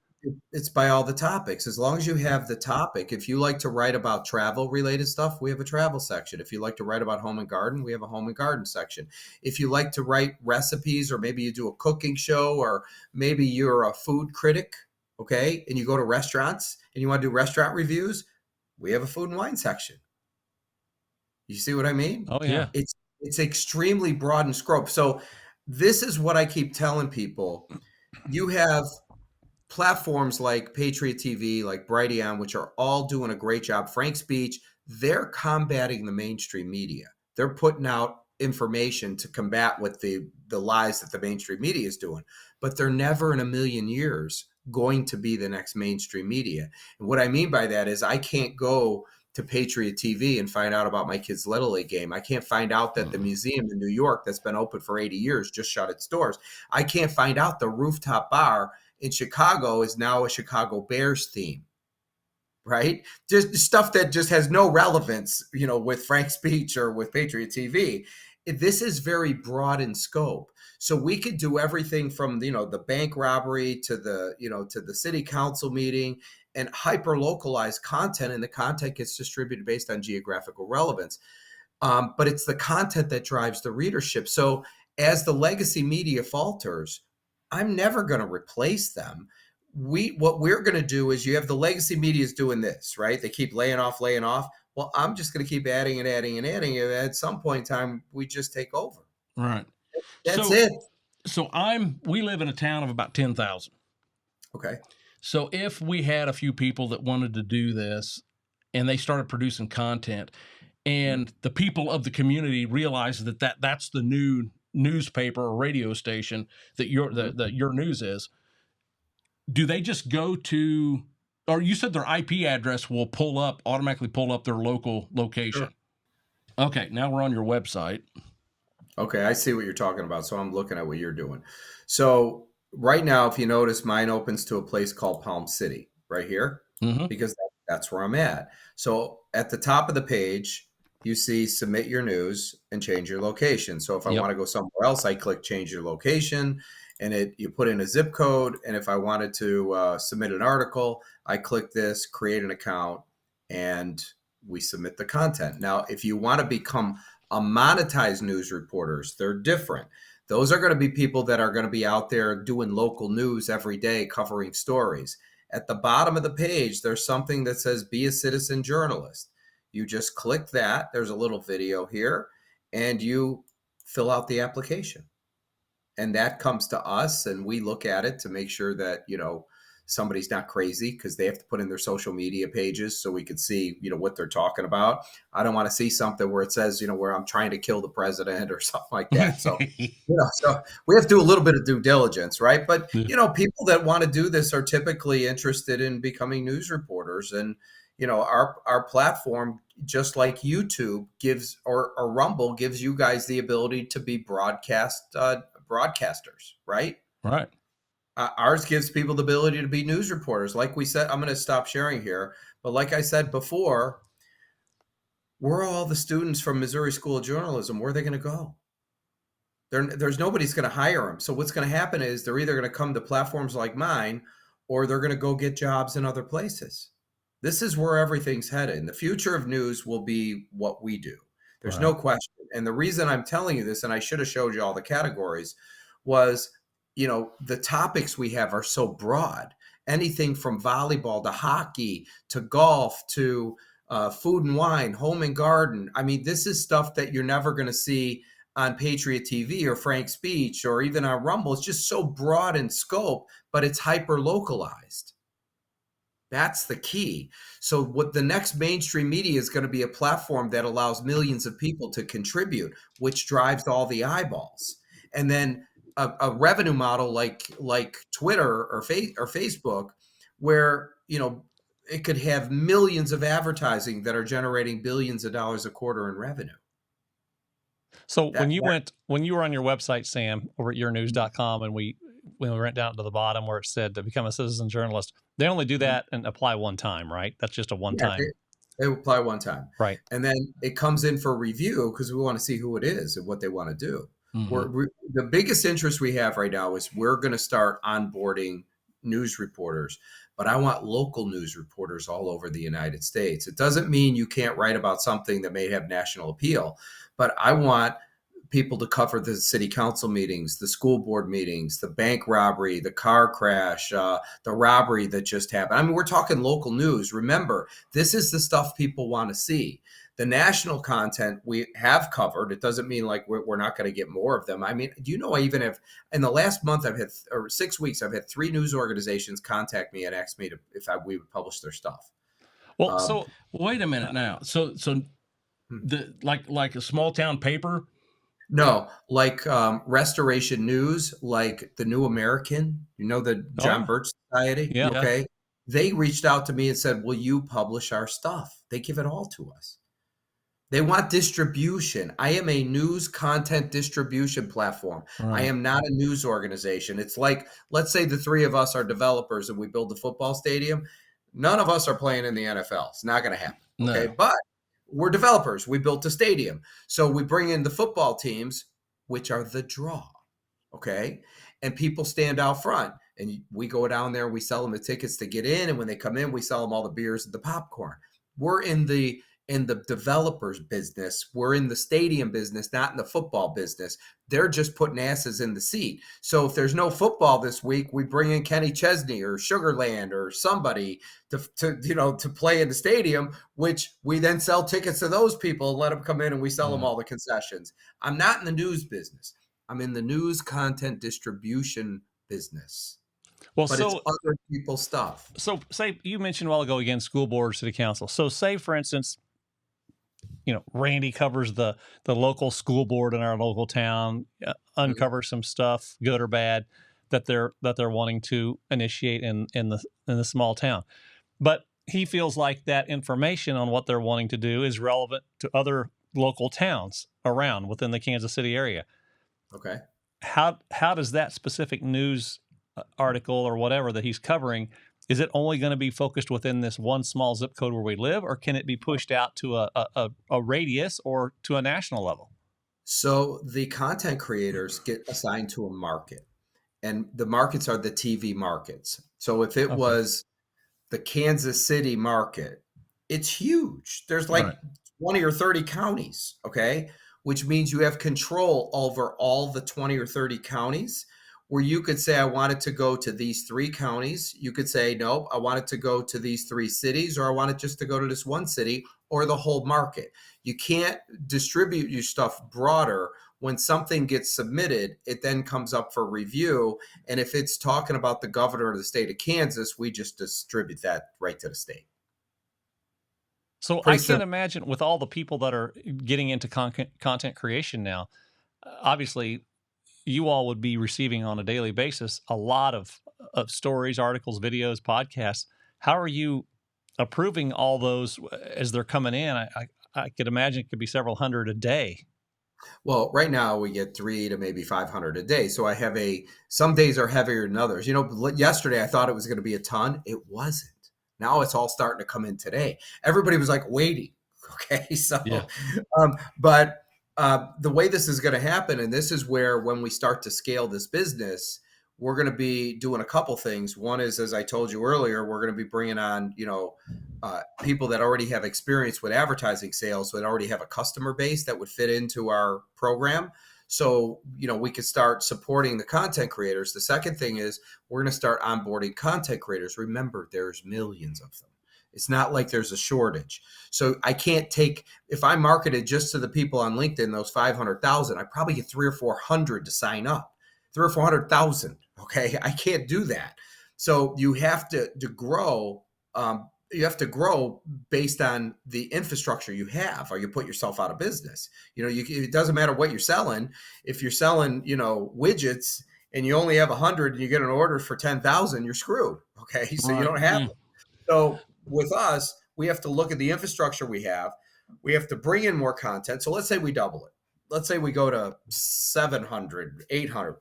It's by all the topics. As long as you have the topic. If you like to write about travel related stuff, we have a travel section. If you like to write about home and garden, we have a home and garden section. If you like to write recipes, or maybe you do a cooking show, or maybe you're a food critic, okay, and you go to restaurants and you want to do restaurant reviews, we have a food and wine section. You see what I mean? Oh yeah. It's extremely broad in scope. So this is what I keep telling people. You have platforms like Patriot TV, like Brighteon, which are all doing a great job. Frank's Speech, they're combating the mainstream media. They're putting out information to combat what the lies that the mainstream media is doing. But they're never in a million years going to be the next mainstream media. And what I mean by that is I can't go to Patriot TV and find out about my kid's Little League game. I can't find out that the museum in New York that's been open for 80 years just shut its doors. I can't find out the rooftop bar in Chicago is now a Chicago Bears theme, right? Just stuff that just has no relevance, with Frank's Speech or with Patriot TV. This is very broad in scope. So we could do everything from, the bank robbery to the city council meeting, and hyper localized content, and the content gets distributed based on geographical relevance. But it's the content that drives the readership. So as the legacy media falters, I'm never going to replace them. What we're going to do is, you have the legacy media is doing this, right? They keep laying off. Well, I'm just going to keep adding and adding and adding. And at some point in time, we just take over. Right. That's it. So we live in a town of about 10,000. Okay. So if we had a few people that wanted to do this and they started producing content, and the people of the community realize that's the new newspaper or radio station that your news is, do they just go to, or you said their IP address will automatically pull up their local location? Sure. Okay, now we're on your website. Okay, I see what you're talking about. So I'm looking at what you're doing. So right now, if you notice, mine opens to a place called Palm City right here, because that's where I'm at. So at the top of the page, you see submit your news and change your location. So if I want to go somewhere else, I click change your location, and you put in a zip code. And if I wanted to submit an article, I click this, create an account, and we submit the content. Now, if you want to become a monetized news reporters, they're different. Those are going to be people that are going to be out there doing local news every day, covering stories. At the bottom of the page, there's something that says be a citizen journalist. You just click that. There's a little video here, and you fill out the application. And that comes to us, and we look at it to make sure that, somebody's not crazy, because they have to put in their social media pages so we could see, what they're talking about. I don't want to see something where it says, where I'm trying to kill the president or something like that. So, so we have to do a little bit of due diligence, right? But, people that want to do this are typically interested in becoming news reporters. And, our platform, just like YouTube gives, or Rumble gives you guys the ability to be broadcasters, right? Right. Ours gives people the ability to be news reporters. Like we said, I'm going to stop sharing here. But like I said before, where are all the students from Missouri School of Journalism? Where are they going to go? There's nobody's going to hire them. So what's going to happen is they're either going to come to platforms like mine, or they're going to go get jobs in other places. This is where everything's headed. And the future of news will be what we do. There's no question. And the reason I'm telling you this, and I should have showed you all the categories, was, the topics we have are so broad. Anything from volleyball to hockey to golf to food and wine, home and garden. I mean, this is stuff that you're never going to see on Patriot TV or Frank's Speech or even on Rumble. It's just so broad in scope, but it's hyper localized. That's the key. So what the next mainstream media is going to be a platform that allows millions of people to contribute, which drives all the eyeballs. And then a revenue model like Twitter or Facebook, where, it could have millions of advertising that are generating billions of dollars a quarter in revenue. So when you were on your website, Sam, over at yournews.com, and when we went down to the bottom where it said to become a citizen journalist, they only do that and apply one time, right? That's just a one time. They apply one time. Right. And then it comes in for review because we want to see who it is and what they want to do. The biggest interest we have right now is we're going to start onboarding news reporters, but I want local news reporters all over the United States. It doesn't mean you can't write about something that may have national appeal, but I want people to cover the city council meetings, the school board meetings, the bank robbery, the car crash, the robbery that just happened. I mean, we're talking local news. Remember, this is the stuff people want to see. The national content we have covered. It doesn't mean like we're not going to get more of them. I mean, do you know I even have, in the last month, or 6 weeks, I've had 3 news organizations contact me and ask me if we would publish their stuff. Well, so wait a minute now. So the like a small town paper. No, like Restoration News, like the New American, the John Birch Society. Yeah. Okay. They reached out to me and said, will you publish our stuff? They give it all to us. They want distribution. I am a news content distribution platform. Right. I am not a news organization. It's like, let's say the 3 of us are developers and we build the football stadium. None of us are playing in the NFL. It's not going to happen. Okay. No. But we're developers. We built a stadium. So we bring in the football teams, which are the draw. Okay. And people stand out front. And we go down there, we sell them the tickets to get in. And when they come in, we sell them all the beers and the popcorn. We're in the developers business. We're in the stadium business, not in the football business. They're just putting asses in the seat. So if there's no football this week, we bring in Kenny Chesney or Sugarland or somebody to play in the stadium, which we then sell tickets to those people and let them come in and we sell them all the concessions. I'm not in the news business. I'm in the news content distribution business. Well, but so it's other people's stuff. So say you mentioned a while ago, again, school board, city council. So say, for instance, Randy covers the local school board in our local town, uncovers some stuff, good or bad, that they're wanting to initiate in the small town. But he feels like that information on what they're wanting to do is relevant to other local towns around within the Kansas City area. Okay. How does that specific news article or whatever that he's covering, is it only going to be focused within this one small zip code where we live, or can it be pushed out to a radius or to a national level? So the content creators get assigned to a market, and the markets are the TV markets. So if it was the Kansas City market, it's huge. There's like 20 or 30 counties, okay? Which means you have control over all the 20 or 30 counties, where you could say, I want it to go to these 3 counties. You could say, no, I want it to go to these 3 cities, or I want it just to go to this one city, or the whole market. You can't distribute your stuff broader. When something gets submitted, it then comes up for review. And if it's talking about the governor of the state of Kansas, we just distribute that right to the state. So I can't imagine, with all the people that are getting into content creation now, obviously you all would be receiving on a daily basis a lot of stories, articles, videos, podcasts. How are you approving all those as they're coming in? I could imagine it could be several hundred a day. Well, right now we get 300 to maybe 500 a day. So I have some days are heavier than others. Yesterday I thought it was going to be a ton. It wasn't. Now it's all starting to come in today. Everybody was like waiting. Okay. So, but the way this is going to happen, and this is where when we start to scale this business, we're going to be doing a couple things. One is, as I told you earlier, we're going to be bringing on, people that already have experience with advertising sales, that already have a customer base that would fit into our program. So, we could start supporting the content creators. The second thing is we're going to start onboarding content creators. Remember, there's millions of them. It's not like there's a shortage. So I can't if I marketed just to the people on LinkedIn, those 500,000, I probably get 300 or 400 to sign up, 300 or 400,000. Okay. I can't do that. So you have to grow. You have to grow based on the infrastructure you have, or you put yourself out of business. It doesn't matter what you're selling. If you're selling, widgets and you only have 100 and you get an order for 10,000, you're screwed. Okay. So you don't have it. So with us, we have to look at the infrastructure we have. We have to bring in more content. So let's say we double it. Let's say we go to 700, 800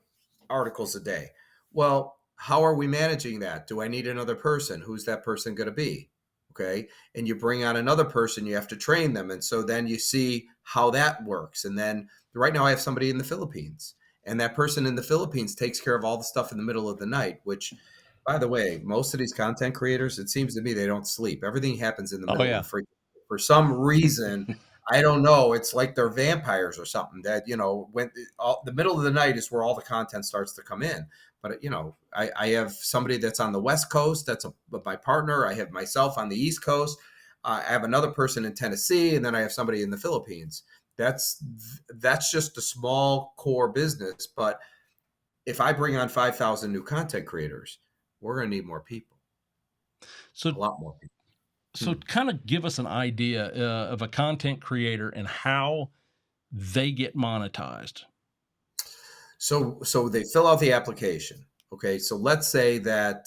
articles a day. Well, how are we managing that? Do I need another person? Who's that person going to be? Okay. And you bring on another person, you have to train them. And so then you see how that works. And then right now I have somebody in the Philippines, and that person in the Philippines takes care of all the stuff in the middle of the night, which, by the way, most of these content creators, it seems to me, they don't sleep. Everything happens in the middle of the freaking. For some reason, I don't know. It's like they're vampires or something that, when the middle of the night is where all the content starts to come in. But, I have somebody that's on the West Coast. That's my partner. I have myself on the East Coast. I have another person in Tennessee, and then I have somebody in the Philippines. That's just a small core business. But if I bring on 5,000 new content creators, we're going to need more people. So a lot more people. So kind of give us an idea of a content creator and how they get monetized. So they fill out the application. Okay, so let's say that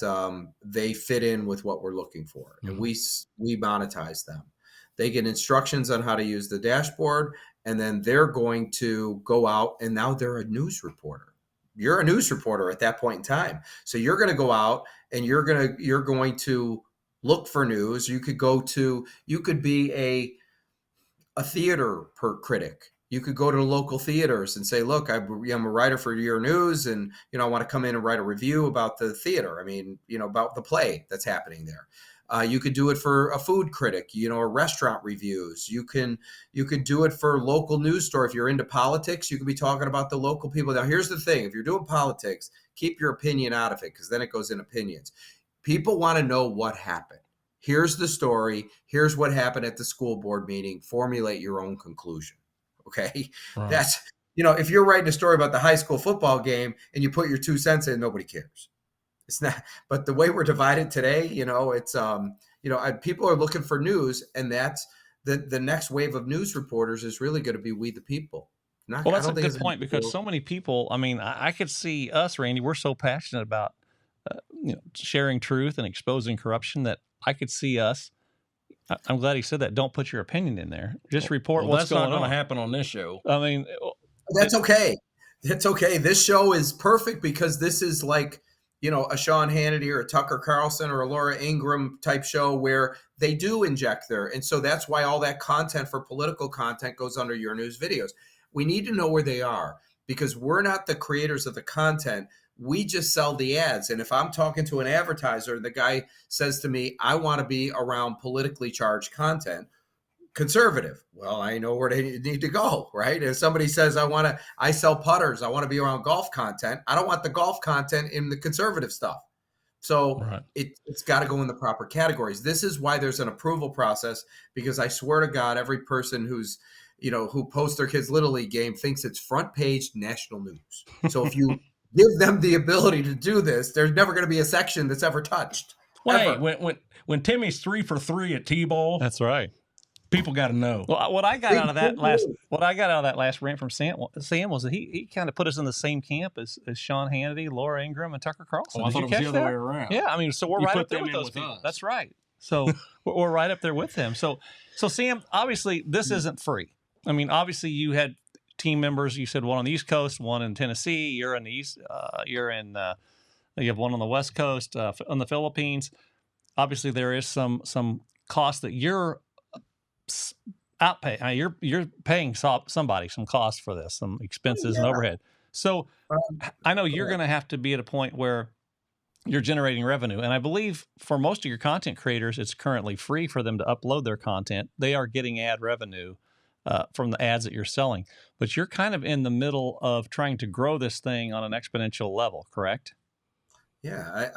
they fit in with what we're looking for, and we monetize them. They get instructions on how to use the dashboard, and then they're going to go out, and now they're a news reporter. You're a news reporter at that point in time, so you're going to go out and you're going to look for news. You could be a theater critic. You could go to local theaters and say, look, I'm a writer for your news, and I want to come in and write a review about the theater. About the play that's happening there. You could do it for a food critic, or restaurant reviews. You could do it for local news store. If you're into politics, you could be talking about the local people. Now, here's the thing. If you're doing politics, keep your opinion out of it, because then it goes in opinions. People want to know what happened. Here's the story. Here's what happened at the school board meeting. Formulate your own conclusion. Okay. Right. That's, if you're writing a story about the high school football game and you put your 2 cents in, nobody cares. It's not, but the way we're divided today, it's, people are looking for news, and that's the next wave of news reporters is really going to be we the people. That's a good point, because so many people, I could see us, Randy, we're so passionate about, sharing truth and exposing corruption that I could see us. I'm glad he said that. Don't put your opinion in there. Just report what's going on. That's not going to happen on this show. That's okay. That's okay. This show is perfect because this is like, a Sean Hannity or a Tucker Carlson or a Laura Ingraham type show where they do inject and so that's why all that content for political content goes under your news videos. We need to know where they are, because we're not the creators of the content. We just sell the ads. And if I'm talking to an advertiser and the guy says to me, I want to be around politically charged content, conservative. Well, I know where they need to go, right? If somebody says, I sell putters, I want to be around golf content, I don't want the golf content in the conservative stuff. So right. It's got to go in the proper categories. This is why there's an approval process, because I swear to God, every person who's, who posts their kids' Little League game thinks it's front page national news. So if you give them the ability to do this, there's never going to be a section that's ever touched. Well, hey, when Timmy's 3 for 3 at T-ball, that's right. People got to know. Well, what I got out of that last rant from Sam was that he kind of put us in the same camp as Sean Hannity, Laura Ingraham, and Tucker Carlson. I thought it was the other way around. Yeah, so we're right up there with those people. Us. That's right. So we're right up there with them. So Sam, obviously this isn't free. Obviously you had team members. You said one on the East Coast, one in Tennessee. You're in the East. You have one on the West Coast, on the Philippines. Obviously there is some cost that you're outpay. You're paying somebody some cost for this, some expenses and overhead. So I know you're going to have to be at a point where you're generating revenue. And I believe for most of your content creators, it's currently free for them to upload their content. They are getting ad revenue from the ads that you're selling. But you're kind of in the middle of trying to grow this thing on an exponential level, correct? Yeah.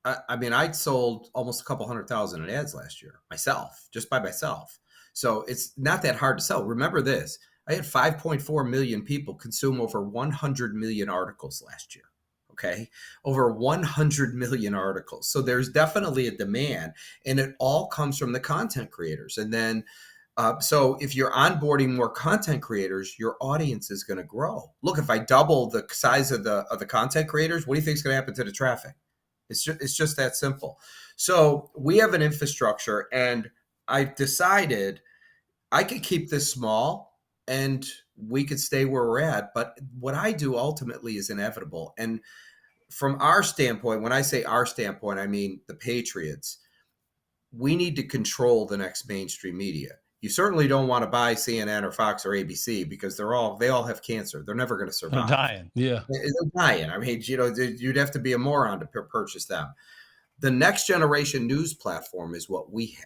I sold almost a couple 100,000 in ads last year just by myself. So it's not that hard to sell. Remember this, I had 5.4 million people consume over 100 million articles last year. Okay. Over 100 million articles. So there's definitely a demand, and it all comes from the content creators. And then, so if you're onboarding more content creators, your audience is going to grow. Look, if I double the size of the content creators, what do you think is going to happen to the traffic? It's just that simple. So we have an infrastructure, and I decided I could keep this small and we could stay where we're at. But what I do ultimately is inevitable. And from our standpoint, when I say our standpoint, I mean the Patriots, we need to control the next mainstream media. You certainly don't want to buy CNN or Fox or ABC, because they all have cancer. They're never going to survive. They're dying. Yeah. They're dying. You'd have to be a moron to purchase them. The next generation news platform is what we have.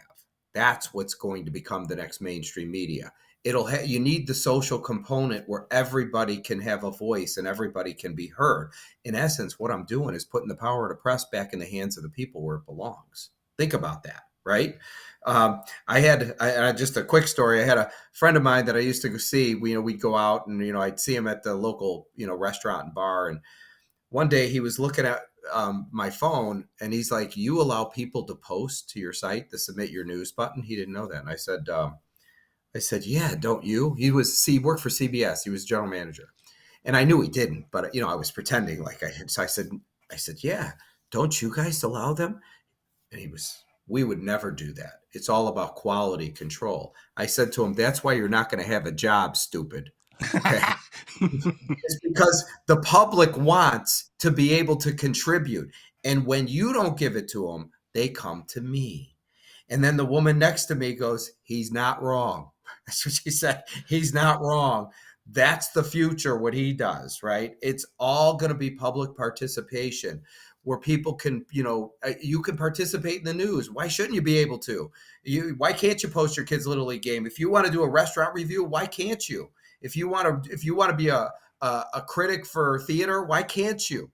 That's what's going to become the next mainstream media. You need the social component where everybody can have a voice and everybody can be heard. In essence, what I'm doing is putting the power of the press back in the hands of the people where it belongs. Think about that, right? Just a quick story. I had a friend of mine that I used to see. We'd go out and I'd see him at the local restaurant and bar. And one day he was looking at my phone and he's like, "You allow people to post to your site, to submit your news button?" He didn't know that. And I said, "Yeah, don't you?" He worked for CBS. He was general manager. And I knew he didn't, but I was pretending like I had. So I said, "Yeah, don't you guys allow them?" And we would never do that. It's all about quality control. I said to him, "That's why you're not going to have a job, stupid." Okay. It's because the public wants to be able to contribute. And when you don't give it to them, they come to me. And then the woman next to me goes, "He's not wrong." That's what she said. "He's not wrong." That's the future, what he does, right? It's all going to be public participation where people can, you can participate in the news. Why shouldn't you be able to? Why can't you post your kid's Little League game? If you want to do a restaurant review, why can't you? If you want to be a critic for theater, why can't you?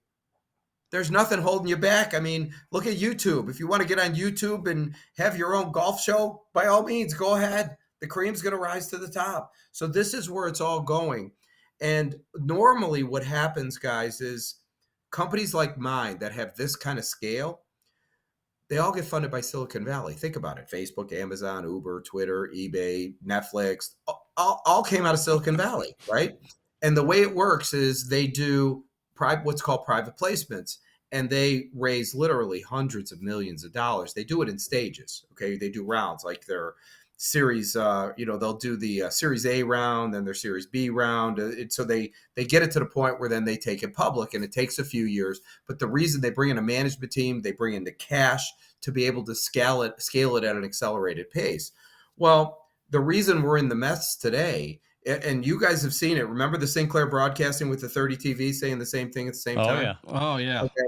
There's nothing holding you back. I mean, look at YouTube. If you want to get on YouTube and have your own golf show, by all means, go ahead. The cream's going to rise to the top. So this is where it's all going. And normally what happens, guys, is companies like mine that have this kind of scale, they all get funded by Silicon Valley. Think about it. Facebook, Amazon, Uber, Twitter, eBay, Netflix, all came out of Silicon Valley, right? And the way it works is they do what's called private placements, and they raise literally hundreds of millions of dollars. They do it in stages, okay? They do rounds, like their series, they'll do the Series A round, then their Series B round. So they get it to the point where then they take it public, and it takes a few years. But the reason they bring in a management team, they bring in the cash to be able to scale it at an accelerated pace. Well, the reason we're in the mess today, and you guys have seen it. Remember the Sinclair Broadcasting with the 30 TV saying the same thing at the same time? Yeah. Oh, yeah. Okay.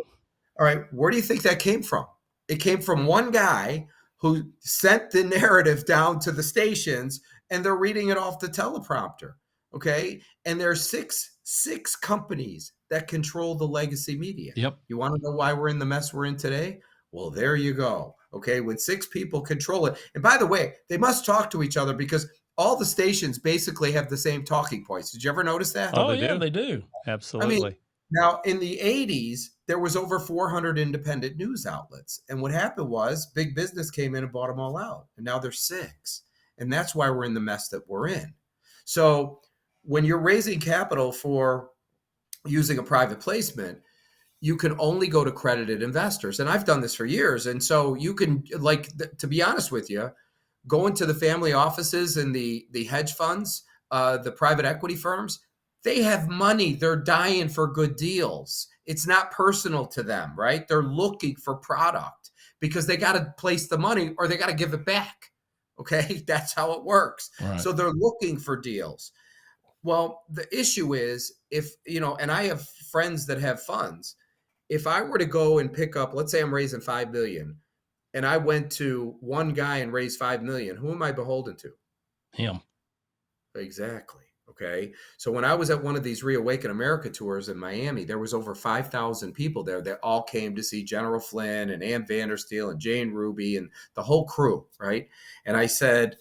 All right. Where do you think that came from? It came from one guy who sent the narrative down to the stations, and they're reading it off the teleprompter. Okay. And there's six companies that control the legacy media. Yep. You want to know why we're in the mess we're in today? Well, there you go. Okay. When 6 people control it. And by the way, they must talk to each other because all the stations basically have the same talking points. Did you ever notice that? Oh, yeah, they do. Absolutely. I mean, now, in the 80s, there was over 400 independent news outlets. And what happened was big business came in and bought them all out. And now there's 6. And that's why we're in the mess that we're in. So when you're raising capital for using a private placement, you can only go to accredited investors. And I've done this for years. And so you can, to be honest with you, go into the family offices and the hedge funds, the private equity firms. They have money. They're dying for good deals. It's not personal to them, right? They're looking for product because they got to place the money or they got to give it back. Okay. That's how it works. Right. So they're looking for deals. Well, the issue is and I have friends that have funds. If I were to go and pick up, let's say I'm raising $5 million and I went to one guy and raised $5 million, who am I beholden to? Him. Exactly. Okay. So when I was at one of these Reawaken America tours in Miami, there was over 5,000 people there that all came to see General Flynn and Ann Vandersteel and Jane Ruby and the whole crew. Right. And I said,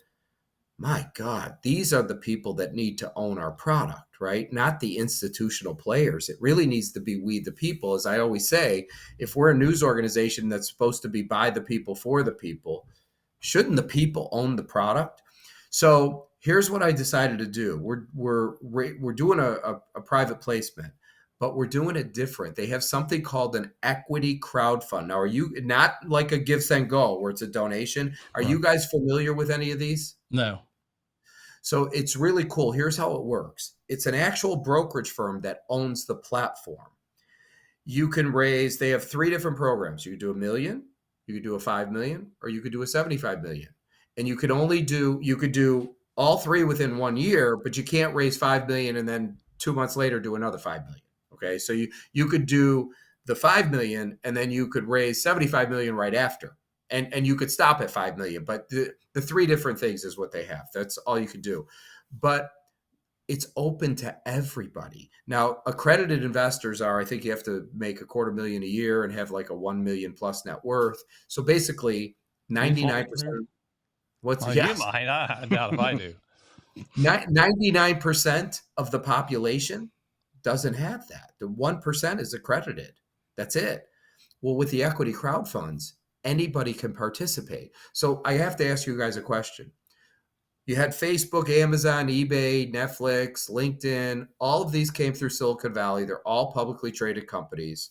my God, these are the people that need to own our product, right? Not the institutional players. It really needs to be we, the people. As I always say, if we're a news organization that's supposed to be by the people, for the people, shouldn't the people own the product? So here's what I decided to do. We're doing a private placement, but we're doing it different. They have something called an equity crowdfund. Now, are you not like a Give, Send, Go where it's a donation? Are you guys familiar with any of these? No. So it's really cool. Here's how it works. It's an actual brokerage firm that owns the platform. You can raise, they have 3 different programs. You could do $1 million, you could do a $5 million, or you could do a $75 million. And you could do all 3 within 1 year, but you can't raise $5 million and then 2 months later do another $5 million. Okay. So you could do the $5 million and then you could raise $75 million right after. and you could stop at 5 million, but the three different things is what they have. That's all you can do. But it's open to everybody. Now, accredited investors I think you have to make $250,000 a year and have like a 1 million plus net worth. So basically 99%. What's well, yes, you might. I doubt if I do. 99% of the population doesn't have that. The 1% is accredited. That's it. Well, with the equity crowd funds, anybody can participate. So I have to ask you guys a question. You had Facebook, Amazon, eBay, Netflix, LinkedIn. All of these came through Silicon Valley. They're all publicly traded companies.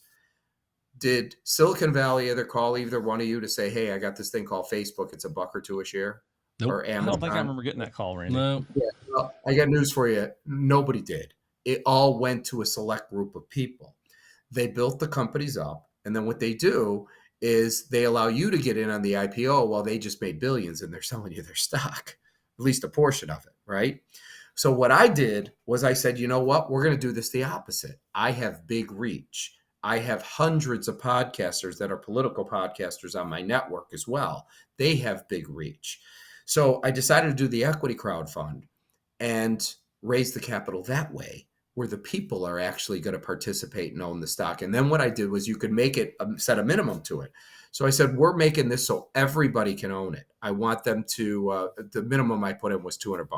Did Silicon Valley ever call either one of you to say, hey, I got this thing called Facebook. It's $1 or $2 a share? Nope. Or Amazon? I don't think I remember getting that call, Randy. No. Yeah, well, I got news for you. Nobody did. It all went to a select group of people. They built the companies up. And then what they do is they allow you to get in on the IPO while they just made billions and they're selling you their stock, at least a portion of it, right? So what I did was I said, you know what? We're going to do this the opposite. I have big reach. I have hundreds of podcasters that are political podcasters on my network as well. They have big reach. So I decided to do the equity crowd fund and raise the capital that way, where the people are actually going to participate and own the stock. And then what I did was you could make it, set a minimum to it. So I said, we're making this so everybody can own it. I want them to, the minimum I put in was $200.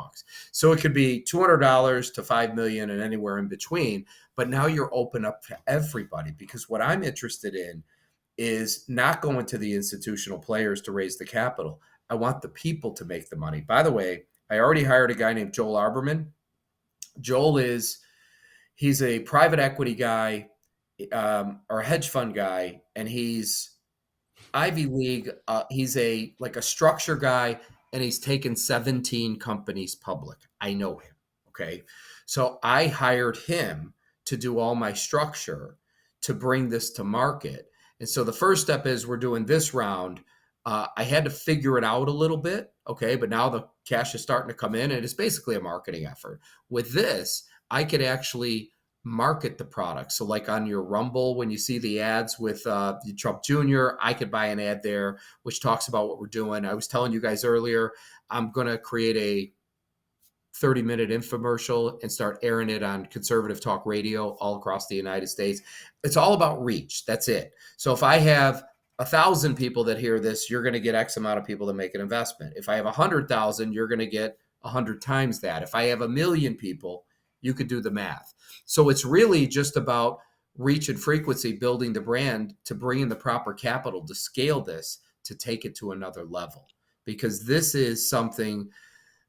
So it could be $200 to 5 million and anywhere in between. But now you're open up to everybody, because what I'm interested in is not going to the institutional players to raise the capital. I want the people to make the money. By the way, I already hired a guy named Joel Arberman. Joel he's a private equity guy or a hedge fund guy, and he's Ivy League. He's like a structure guy, and he's taken 17 companies public. I know him. Okay. So I hired him to do all my structure to bring this to market. And so the first step is we're doing this round. I had to figure it out a little bit. Okay. But now the cash is starting to come in, and it's basically a marketing effort. With this, I could actually market the product. So like on your Rumble, when you see the ads with Trump Jr., I could buy an ad there, which talks about what we're doing. I was telling you guys earlier, I'm going to create a 30-minute infomercial and start airing it on conservative talk radio all across the United States. It's all about reach. That's it. So if I have 1,000 people that hear this, you're going to get X amount of people to make an investment. If I have 100,000, you're going to get 100 times that. If I have 1 million people, you could do the math. So it's really just about reach and frequency, building the brand to bring in the proper capital to scale this, to take it to another level. Because this is something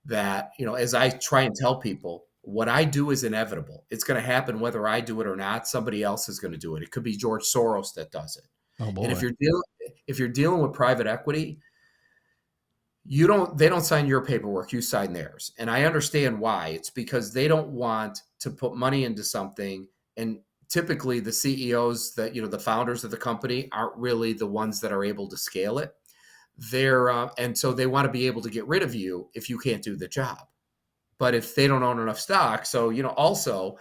that, as I try and tell people, what I do is inevitable. It's going to happen whether I do it or not. Somebody else is going to do it. It could be George Soros that does it. Oh boy. And if you're dealing with private equity, they don't sign your paperwork, you sign theirs. And I understand why. It's because they don't want to put money into something. And typically the CEOs that, the founders of the company aren't really the ones that are able to scale it. And so they want to be able to get rid of you if you can't do the job. But if they don't own enough stock, so, also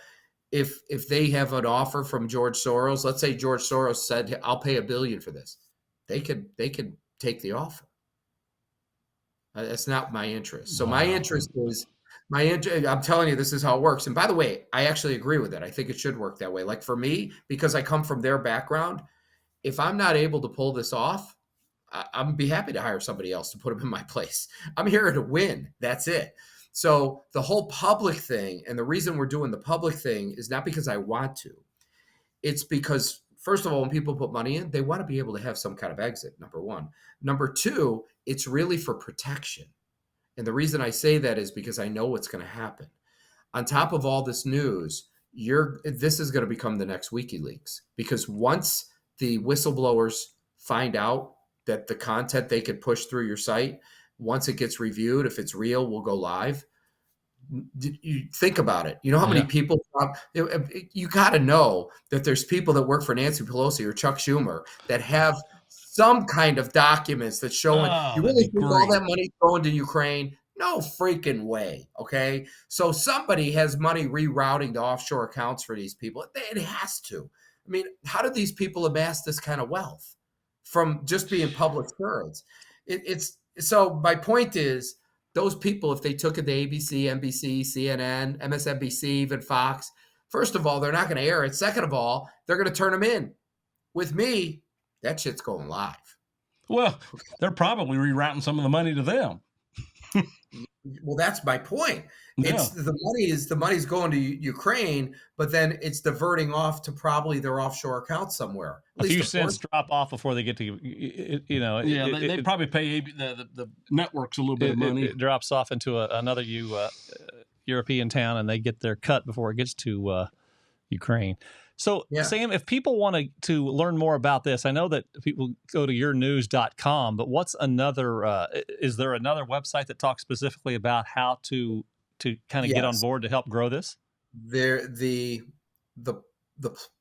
if they have an offer from George Soros, let's say George Soros said, I'll pay $1 billion for this. They could take the offer. That's not my interest. So my interest is I'm telling you, this is how it works. And by the way, I actually agree with it. I think it should work that way. Like for me, because I come from their background, if I'm not able to pull this off, I'm be happy to hire somebody else to put them in my place. I'm here to win. That's it. So the whole public thing, and the reason we're doing the public thing is not because I want to. It's because, first of all, when people put money in, they want to be able to have some kind of exit, number one. Number two, it's really for protection. And the reason I say that is because I know what's going to happen. On top of all this news, this is going to become the next WikiLeaks, because once the whistleblowers find out that the content they could push through your site, once it gets reviewed, if it's real, we'll go live. You think about it. You know how many people, you got to know that there's people that work for Nancy Pelosi or Chuck Schumer that have some kind of documents that show you really think all that money going to Ukraine? No freaking way. Okay. So somebody has money rerouting to offshore accounts for these people. It has to. I mean, how do these people amass this kind of wealth? from just being public servants. It's so my point is those people, if they took it to ABC, NBC, CNN, MSNBC, even Fox, first of all, they're not going to air it. Second of all, they're going to turn them in. With me, that shit's going live. Well, they're probably rerouting some of the money to them. Well, that's my point. Yeah. It's the money's going to Ukraine, but then it's diverting off to probably their offshore account somewhere. A few cents drop off before they get to They probably pay the networks a little bit of money. It drops off into another European town, and they get their cut before it gets to Ukraine. So, Sam, if people want to learn more about this, I know that people go to yournews.com, but what's another, is there another website that talks specifically about how to kind of get on board to help grow this? The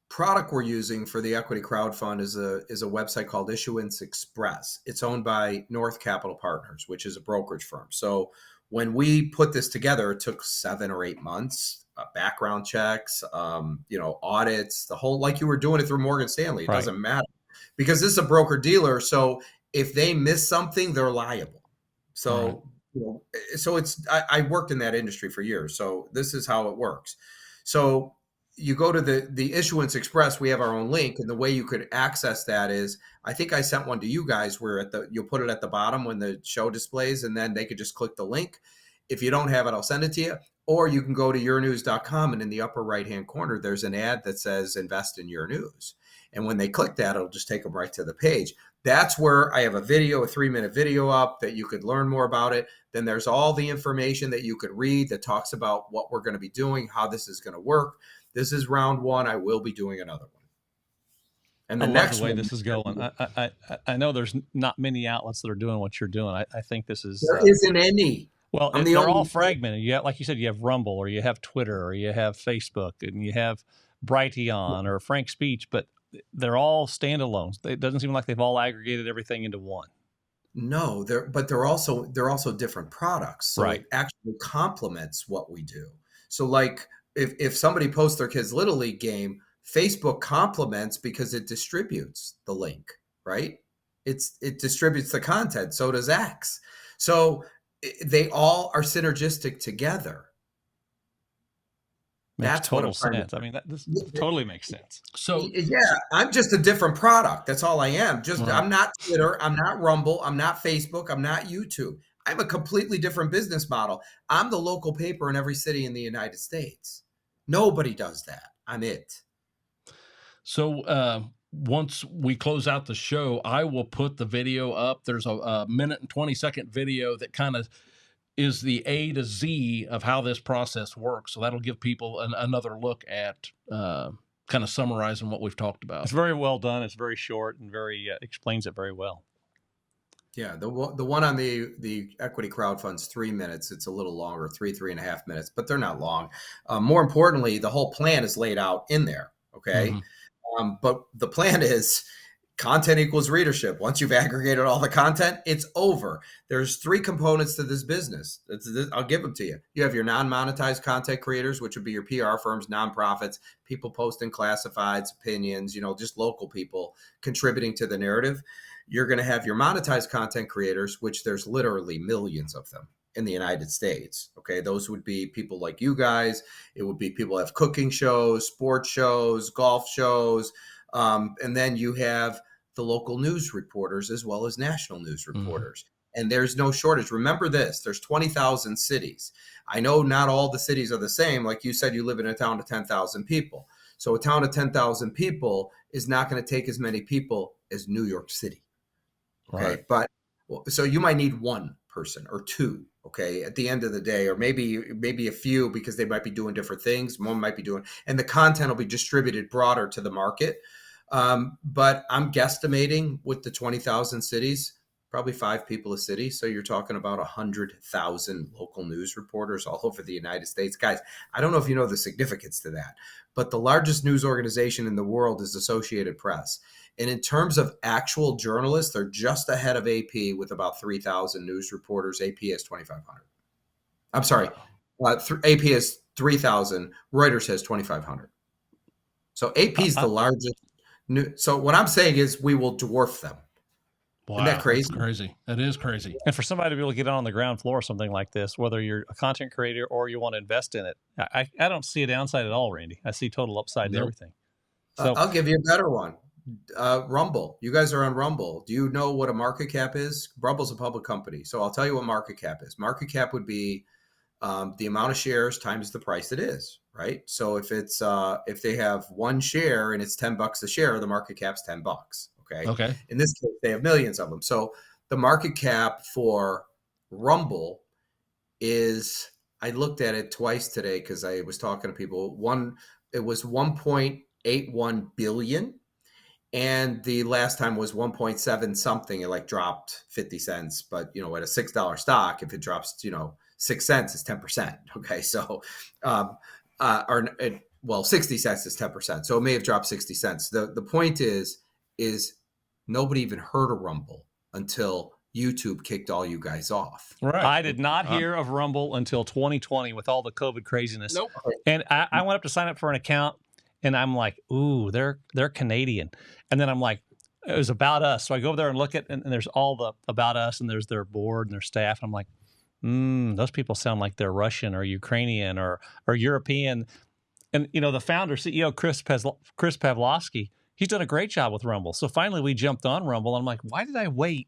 product we're using for the equity crowd fund is a website called Issuance Express. It's owned by North Capital Partners, which is a brokerage firm. So when we put this together, it took 7 or 8 months. Background checks, audits, the whole, like you were doing it through Morgan Stanley. It doesn't matter because this is a broker dealer. So if they miss something, they're liable. So, so I worked in that industry for years. So this is how it works. So you go to the Issuance Express, we have our own link. And the way you could access that is, I think I sent one to you guys where you'll put it at the bottom when the show displays, and then they could just click the link. If you don't have it, I'll send it to you. Or you can go to yournews.com, and in the upper right-hand corner, there's an ad that says invest in your news. And when they click that, it'll just take them right to the page. That's where I have a 3-minute video up that you could learn more about it. Then there's all the information that you could read that talks about what we're going to be doing, how this is going to work. This is round 1. I will be doing another one. And the next way this is going. I know there's not many outlets that are doing what you're doing. I think this is... There isn't any. Well, they're all fragmented. You have, like you said, you have Rumble, or you have Twitter, or you have Facebook, and you have Brighteon or Frank Speech, but they're all standalones. It doesn't seem like they've all aggregated everything into one. No, they're also different products. So it actually complements what we do. So like if somebody posts their kid's Little League game, Facebook complements because it distributes the link, right? It distributes the content. So does X. So they all are synergistic together. Makes total sense. I mean, this totally makes sense. So I'm just a different product. That's all I am. I'm not Twitter. I'm not Rumble. I'm not Facebook. I'm not YouTube. I'm a completely different business model. I'm the local paper in every city in the United States. Nobody does that. I'm it. So once we close out the show, I will put the video up. There's a minute and 20-second video that kind of is the A to Z of how this process works. So that'll give people another look at kind of summarizing what we've talked about. It's very well done. It's very short and very explains it very well. Yeah, the one on the equity crowd fund's 3 minutes. It's a little longer, 3.5 minutes, but they're not long. More importantly, the whole plan is laid out in there. Okay. Mm-hmm. But the plan is content equals readership. Once you've aggregated all the content, it's over. There's 3 components to this business. I'll give them to you. You have your non-monetized content creators, which would be your PR firms, nonprofits, people posting classifieds, opinions, just local people contributing to the narrative. You're going to have your monetized content creators, which there's literally millions of them in the United States. Okay. Those would be people like you guys. It would be people who have cooking shows, sports shows, golf shows. And then you have the local news reporters as well as national news reporters. Mm-hmm. And there's no shortage. Remember this, there's 20,000 cities. I know not all the cities are the same. Like you said, you live in a town of 10,000 people. So a town of 10,000 people is not going to take as many people as New York City. Okay. Right. But so you might need 1 person or 2. Okay. At the end of the day, or maybe a few, because they might be doing different things. One might be doing, and the content will be distributed broader to the market. But I'm guesstimating with the 20,000 cities, probably 5 people a city. So you're talking about 100,000 local news reporters all over the United States. Guys, I don't know if you know the significance to that, but the largest news organization in the world is Associated Press. And in terms of actual journalists, they're just ahead of AP with about 3,000 news reporters. AP has 2,500. I'm sorry. AP has 3,000. Reuters has 2,500. So AP is the largest. So what I'm saying is we will dwarf them. Wow, Isn't that crazy? That's crazy. That is crazy. And for somebody to be able to get on the ground floor of something like this, whether you're a content creator or you want to invest in it, I don't see a downside at all, Randy. I see total upside to everything. So I'll give you a better one. Rumble. You guys are on Rumble. Do you know what a market cap is? Rumble's a public company. So I'll tell you what market cap is. Market cap would be the amount of shares times the price it is, right? So if it's if they have one share and it's $10 a share, the market cap's $10. Okay. In this case, they have millions of them. So the market cap for Rumble is, I looked at it twice today because I was talking to people. It was 1.81 billion. And the last time was 1.7 something. It like dropped 50 cents. But, at a $6 stock, if it drops, 6 cents is 10%. Okay. So, 60 cents is 10%. So it may have dropped 60 cents. The point is nobody even heard of Rumble until YouTube kicked all you guys off. Right. I did not hear of Rumble until 2020 with all the COVID craziness. Nope. And I went up to sign up for an account and I'm like, ooh, they're Canadian. And then I'm like, it was About Us. So I go over there and look at, and there's all the About Us and there's their board and their staff. And I'm like, those people sound like they're Russian or Ukrainian or European. And, the founder, CEO, Chris Pavlovsky, he's done a great job with Rumble. So finally we jumped on Rumble. And I'm like, why did I wait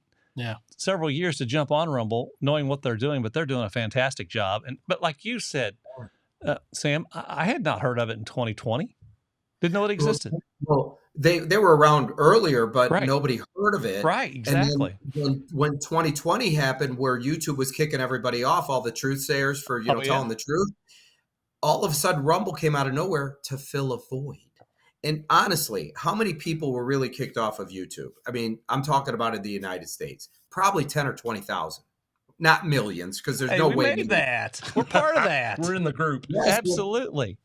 several years to jump on Rumble knowing what they're doing? But they're doing a fantastic job. But like you said, Sam, I had not heard of it in 2020. Didn't know it existed. Well, they were around earlier, but nobody heard of it. Right, exactly. And then when 2020 happened, where YouTube was kicking everybody off, all the truth sayers for telling the truth, all of a sudden Rumble came out of nowhere to fill a void. And honestly, how many people were really kicked off of YouTube? I mean, I'm talking about in the United States, probably 10 or 20,000, not millions, because there's no way. We made that. We're part of that. We're in the group. Yes, absolutely.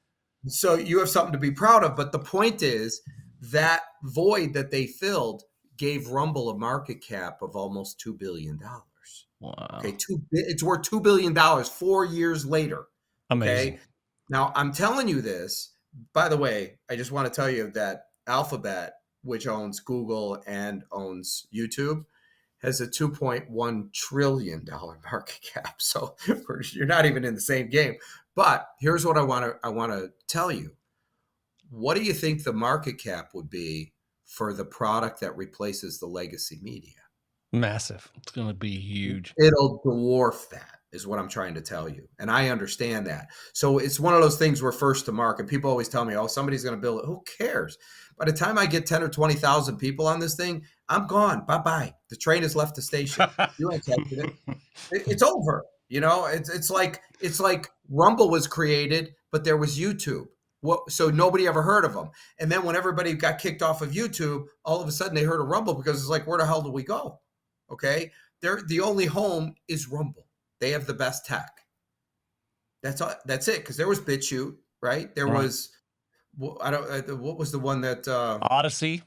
So you have something to be proud of. But the point is that void that they filled gave Rumble a market cap of almost $2 billion. Wow. Okay, it's worth $2 billion 4 years later. Amazing. Okay? Now, I'm telling you this. By the way, I just want to tell you that Alphabet, which owns Google and owns YouTube, has a $2.1 trillion market cap. So you're not even in the same game. But here's what I want to tell you. What do you think the market cap would be for the product that replaces the legacy media? Massive. It's going to be huge. It'll dwarf that, is what I'm trying to tell you. And I understand that. So it's one of those things we're first to market. People always tell me, somebody's going to build it. Who cares? By the time I get 10 or 20,000 people on this thing, I'm gone. Bye-bye. The train has left the station. You ain't catching it. It's over. It's like Rumble was created, but there was YouTube. So nobody ever heard of them. And then when everybody got kicked off of YouTube, all of a sudden they heard of Rumble because it's like, where the hell do we go? Okay. The only home is Rumble. They have the best tech. That's all. That's it. Because there was BitChute, right? There was, what was the one that Odyssey?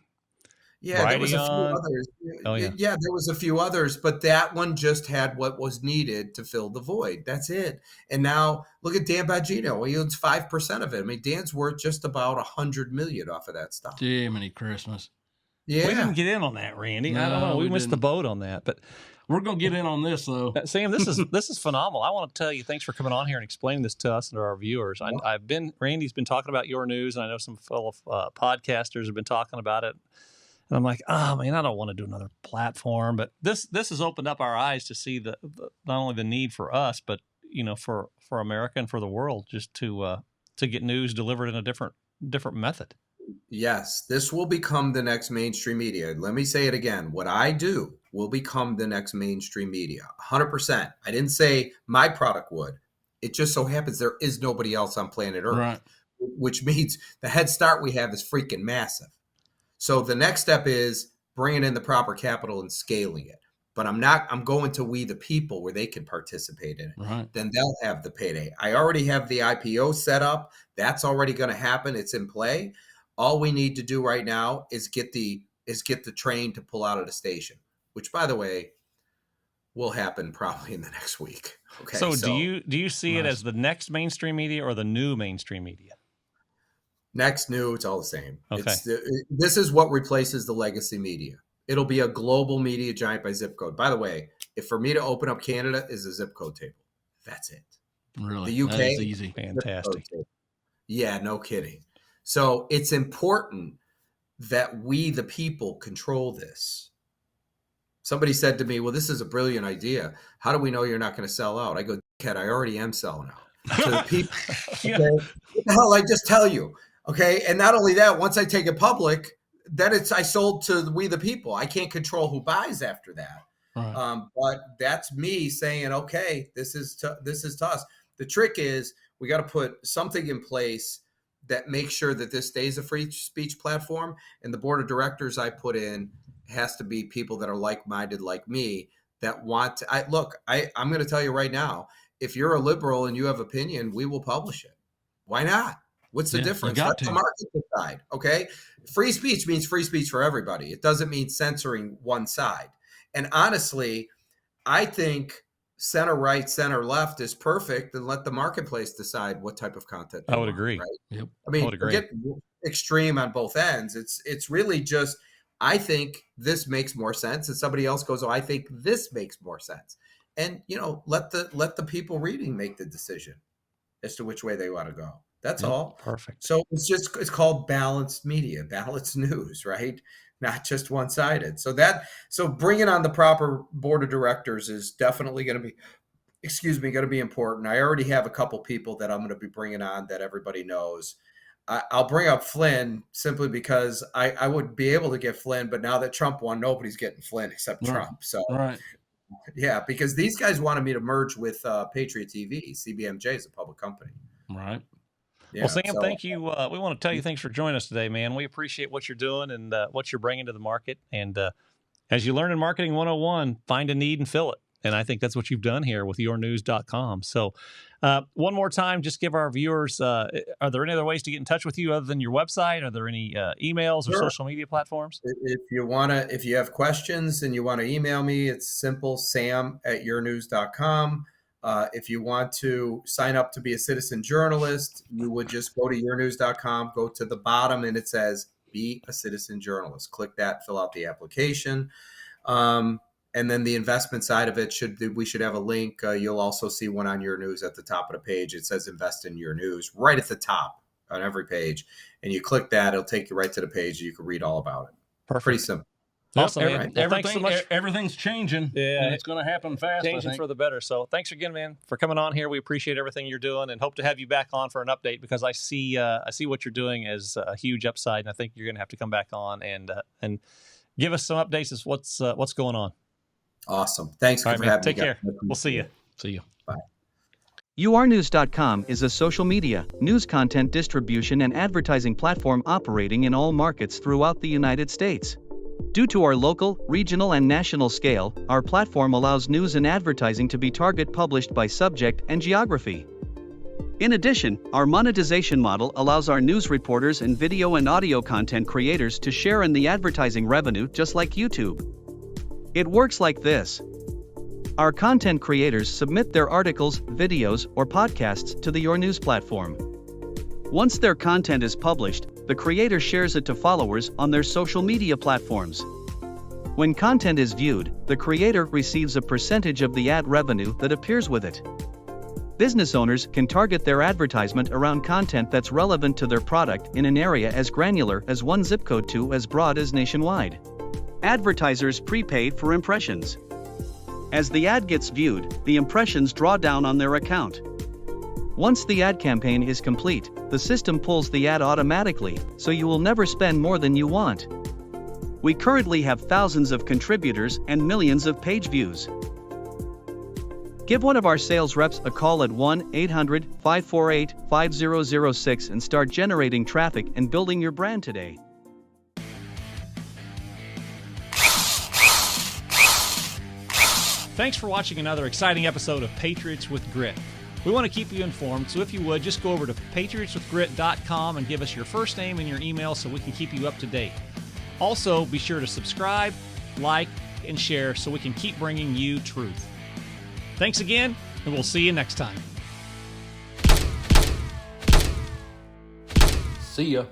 Yeah, there was a few others. Yeah, there was a few others, but that one just had what was needed to fill the void. That's it. And now look at Dan Bongino. He owns 5% of it. I mean, Dan's worth just about $100 million off of that stuff. Jiminy Christmas. Yeah, we didn't get in on that, Randy. No, I don't know. We missed the boat on that, but we're gonna get in on this though. Sam, this is phenomenal. I want to tell you, thanks for coming on here and explaining this to us and to our viewers. Randy's been talking about your news, and I know some fellow podcasters have been talking about it. And I'm like, oh man, I don't want to do another platform. But this has opened up our eyes to see the not only the need for us, but for America and for the world, just to get news delivered in a different method. Yes, this will become the next mainstream media. Let me say it again. What I do will become the next mainstream media. 100%. I didn't say my product would. It just so happens there is nobody else on planet Earth, right? Which means the head start we have is freaking massive. So the next step is bringing in the proper capital and scaling it. But I'm going to We the People where they can participate in it. Right. Then they'll have the payday. I already have the IPO set up. That's already going to happen. It's in play. All we need to do right now is get the train to pull out of the station, which, by the way, will happen probably in the next week. Okay. So do you see it as the next mainstream media or the new mainstream media? Next, new, it's all the same. Okay. This is what replaces the legacy media. It'll be a global media giant by zip code. By the way, if for me to open up Canada is a zip code table. That's it. Really? The UK, that is easy. Fantastic. Yeah, no kidding. So it's important that we, the people, control this. Somebody said to me, well, this is a brilliant idea. How do we know you're not going to sell out? I go, dickhead, I already am selling out. To the people, okay? What the hell, I just tell you. Okay. And not only that, once I take it public, then I sold to we the people. I can't control who buys after that. Right. But that's me saying, okay, this is to us. The trick is we got to put something in place that makes sure that this stays a free speech platform. And the board of directors I put in has to be people that are like-minded like me that want to. I'm going to tell you right now, if you're a liberal and you have opinion, we will publish it. Why not? What's the difference? Let the market decide. Okay. Free speech means free speech for everybody. It doesn't mean censoring one side. And honestly, I think center right, center left is perfect, and let the marketplace decide what type of content. I would agree. Right? Yep. I mean, get extreme on both ends. It's really just, I think this makes more sense, and somebody else goes, oh, I think this makes more sense. And let the people reading make the decision as to which way they want to go. That's all. Perfect. So it's called balanced media, balanced news, right? Not just one-sided. So bringing on the proper board of directors is definitely going to be important. I already have a couple people that I'm going to be bringing on that everybody knows. I'll bring up Flynn simply because I would be able to get Flynn, but now that Trump won, nobody's getting Flynn except Trump. So yeah, because these guys wanted me to merge with Patriot TV. CBMJ is a public company. Right. Yeah, well, Sam, thank you. We want to tell you thanks for joining us today, man. We appreciate what you're doing and what you're bringing to the market. And as you learn in Marketing 101, find a need and fill it. And I think that's what you've done here with yournews.com. So one more time, just give our viewers, are there any other ways to get in touch with you other than your website? Are there any emails or social media platforms? If you have questions and you want to email me, it's simple, sam@yournews.com. If you want to sign up to be a citizen journalist, you would just go to yournews.com, go to the bottom, and it says, be a citizen journalist. Click that, fill out the application. And then the investment side of it, we should have a link. You'll also see one on Your News at the top of the page. It says invest in Your News right at the top on every page. And you click that, it'll take you right to the page. And you can read all about it. Perfect. Pretty simple. Awesome, man. Well, thanks so much. Everything's changing. Yeah, and it's going to happen fast. Changing for the better. So thanks again, man, for coming on here. We appreciate everything you're doing, and hope to have you back on for an update because I see what you're doing as a huge upside, and I think you're going to have to come back on and give us some updates as what's going on. Awesome. Thanks for having me. Take care. We'll see you. See you. Bye. yournews.com is a social media, news content distribution and advertising platform operating in all markets throughout the United States. Due to our local, regional and national scale, our platform allows news and advertising to be target published by subject and geography. In addition, our monetization model allows our news reporters and video and audio content creators to share in the advertising revenue just like YouTube. It works like this. Our content creators submit their articles, videos, or podcasts to the Your News platform. Once their content is published, the creator shares it to followers on their social media platforms. When content is viewed, the creator receives a percentage of the ad revenue that appears with it. Business owners can target their advertisement around content that's relevant to their product in an area as granular as one zip code to as broad as nationwide. Advertisers prepaid for impressions. As the ad gets viewed, the impressions draw down on their account. Once the ad campaign is complete, the system pulls the ad automatically, so you will never spend more than you want. We currently have thousands of contributors and millions of page views. Give one of our sales reps a call at 1-800-548-5006 and start generating traffic and building your brand today. Thanks for watching another exciting episode of Patriots with Grit. We want to keep you informed, so if you would, just go over to patriotswithgrit.com and give us your first name and your email so we can keep you up to date. Also, be sure to subscribe, like, and share so we can keep bringing you truth. Thanks again, and we'll see you next time. See ya.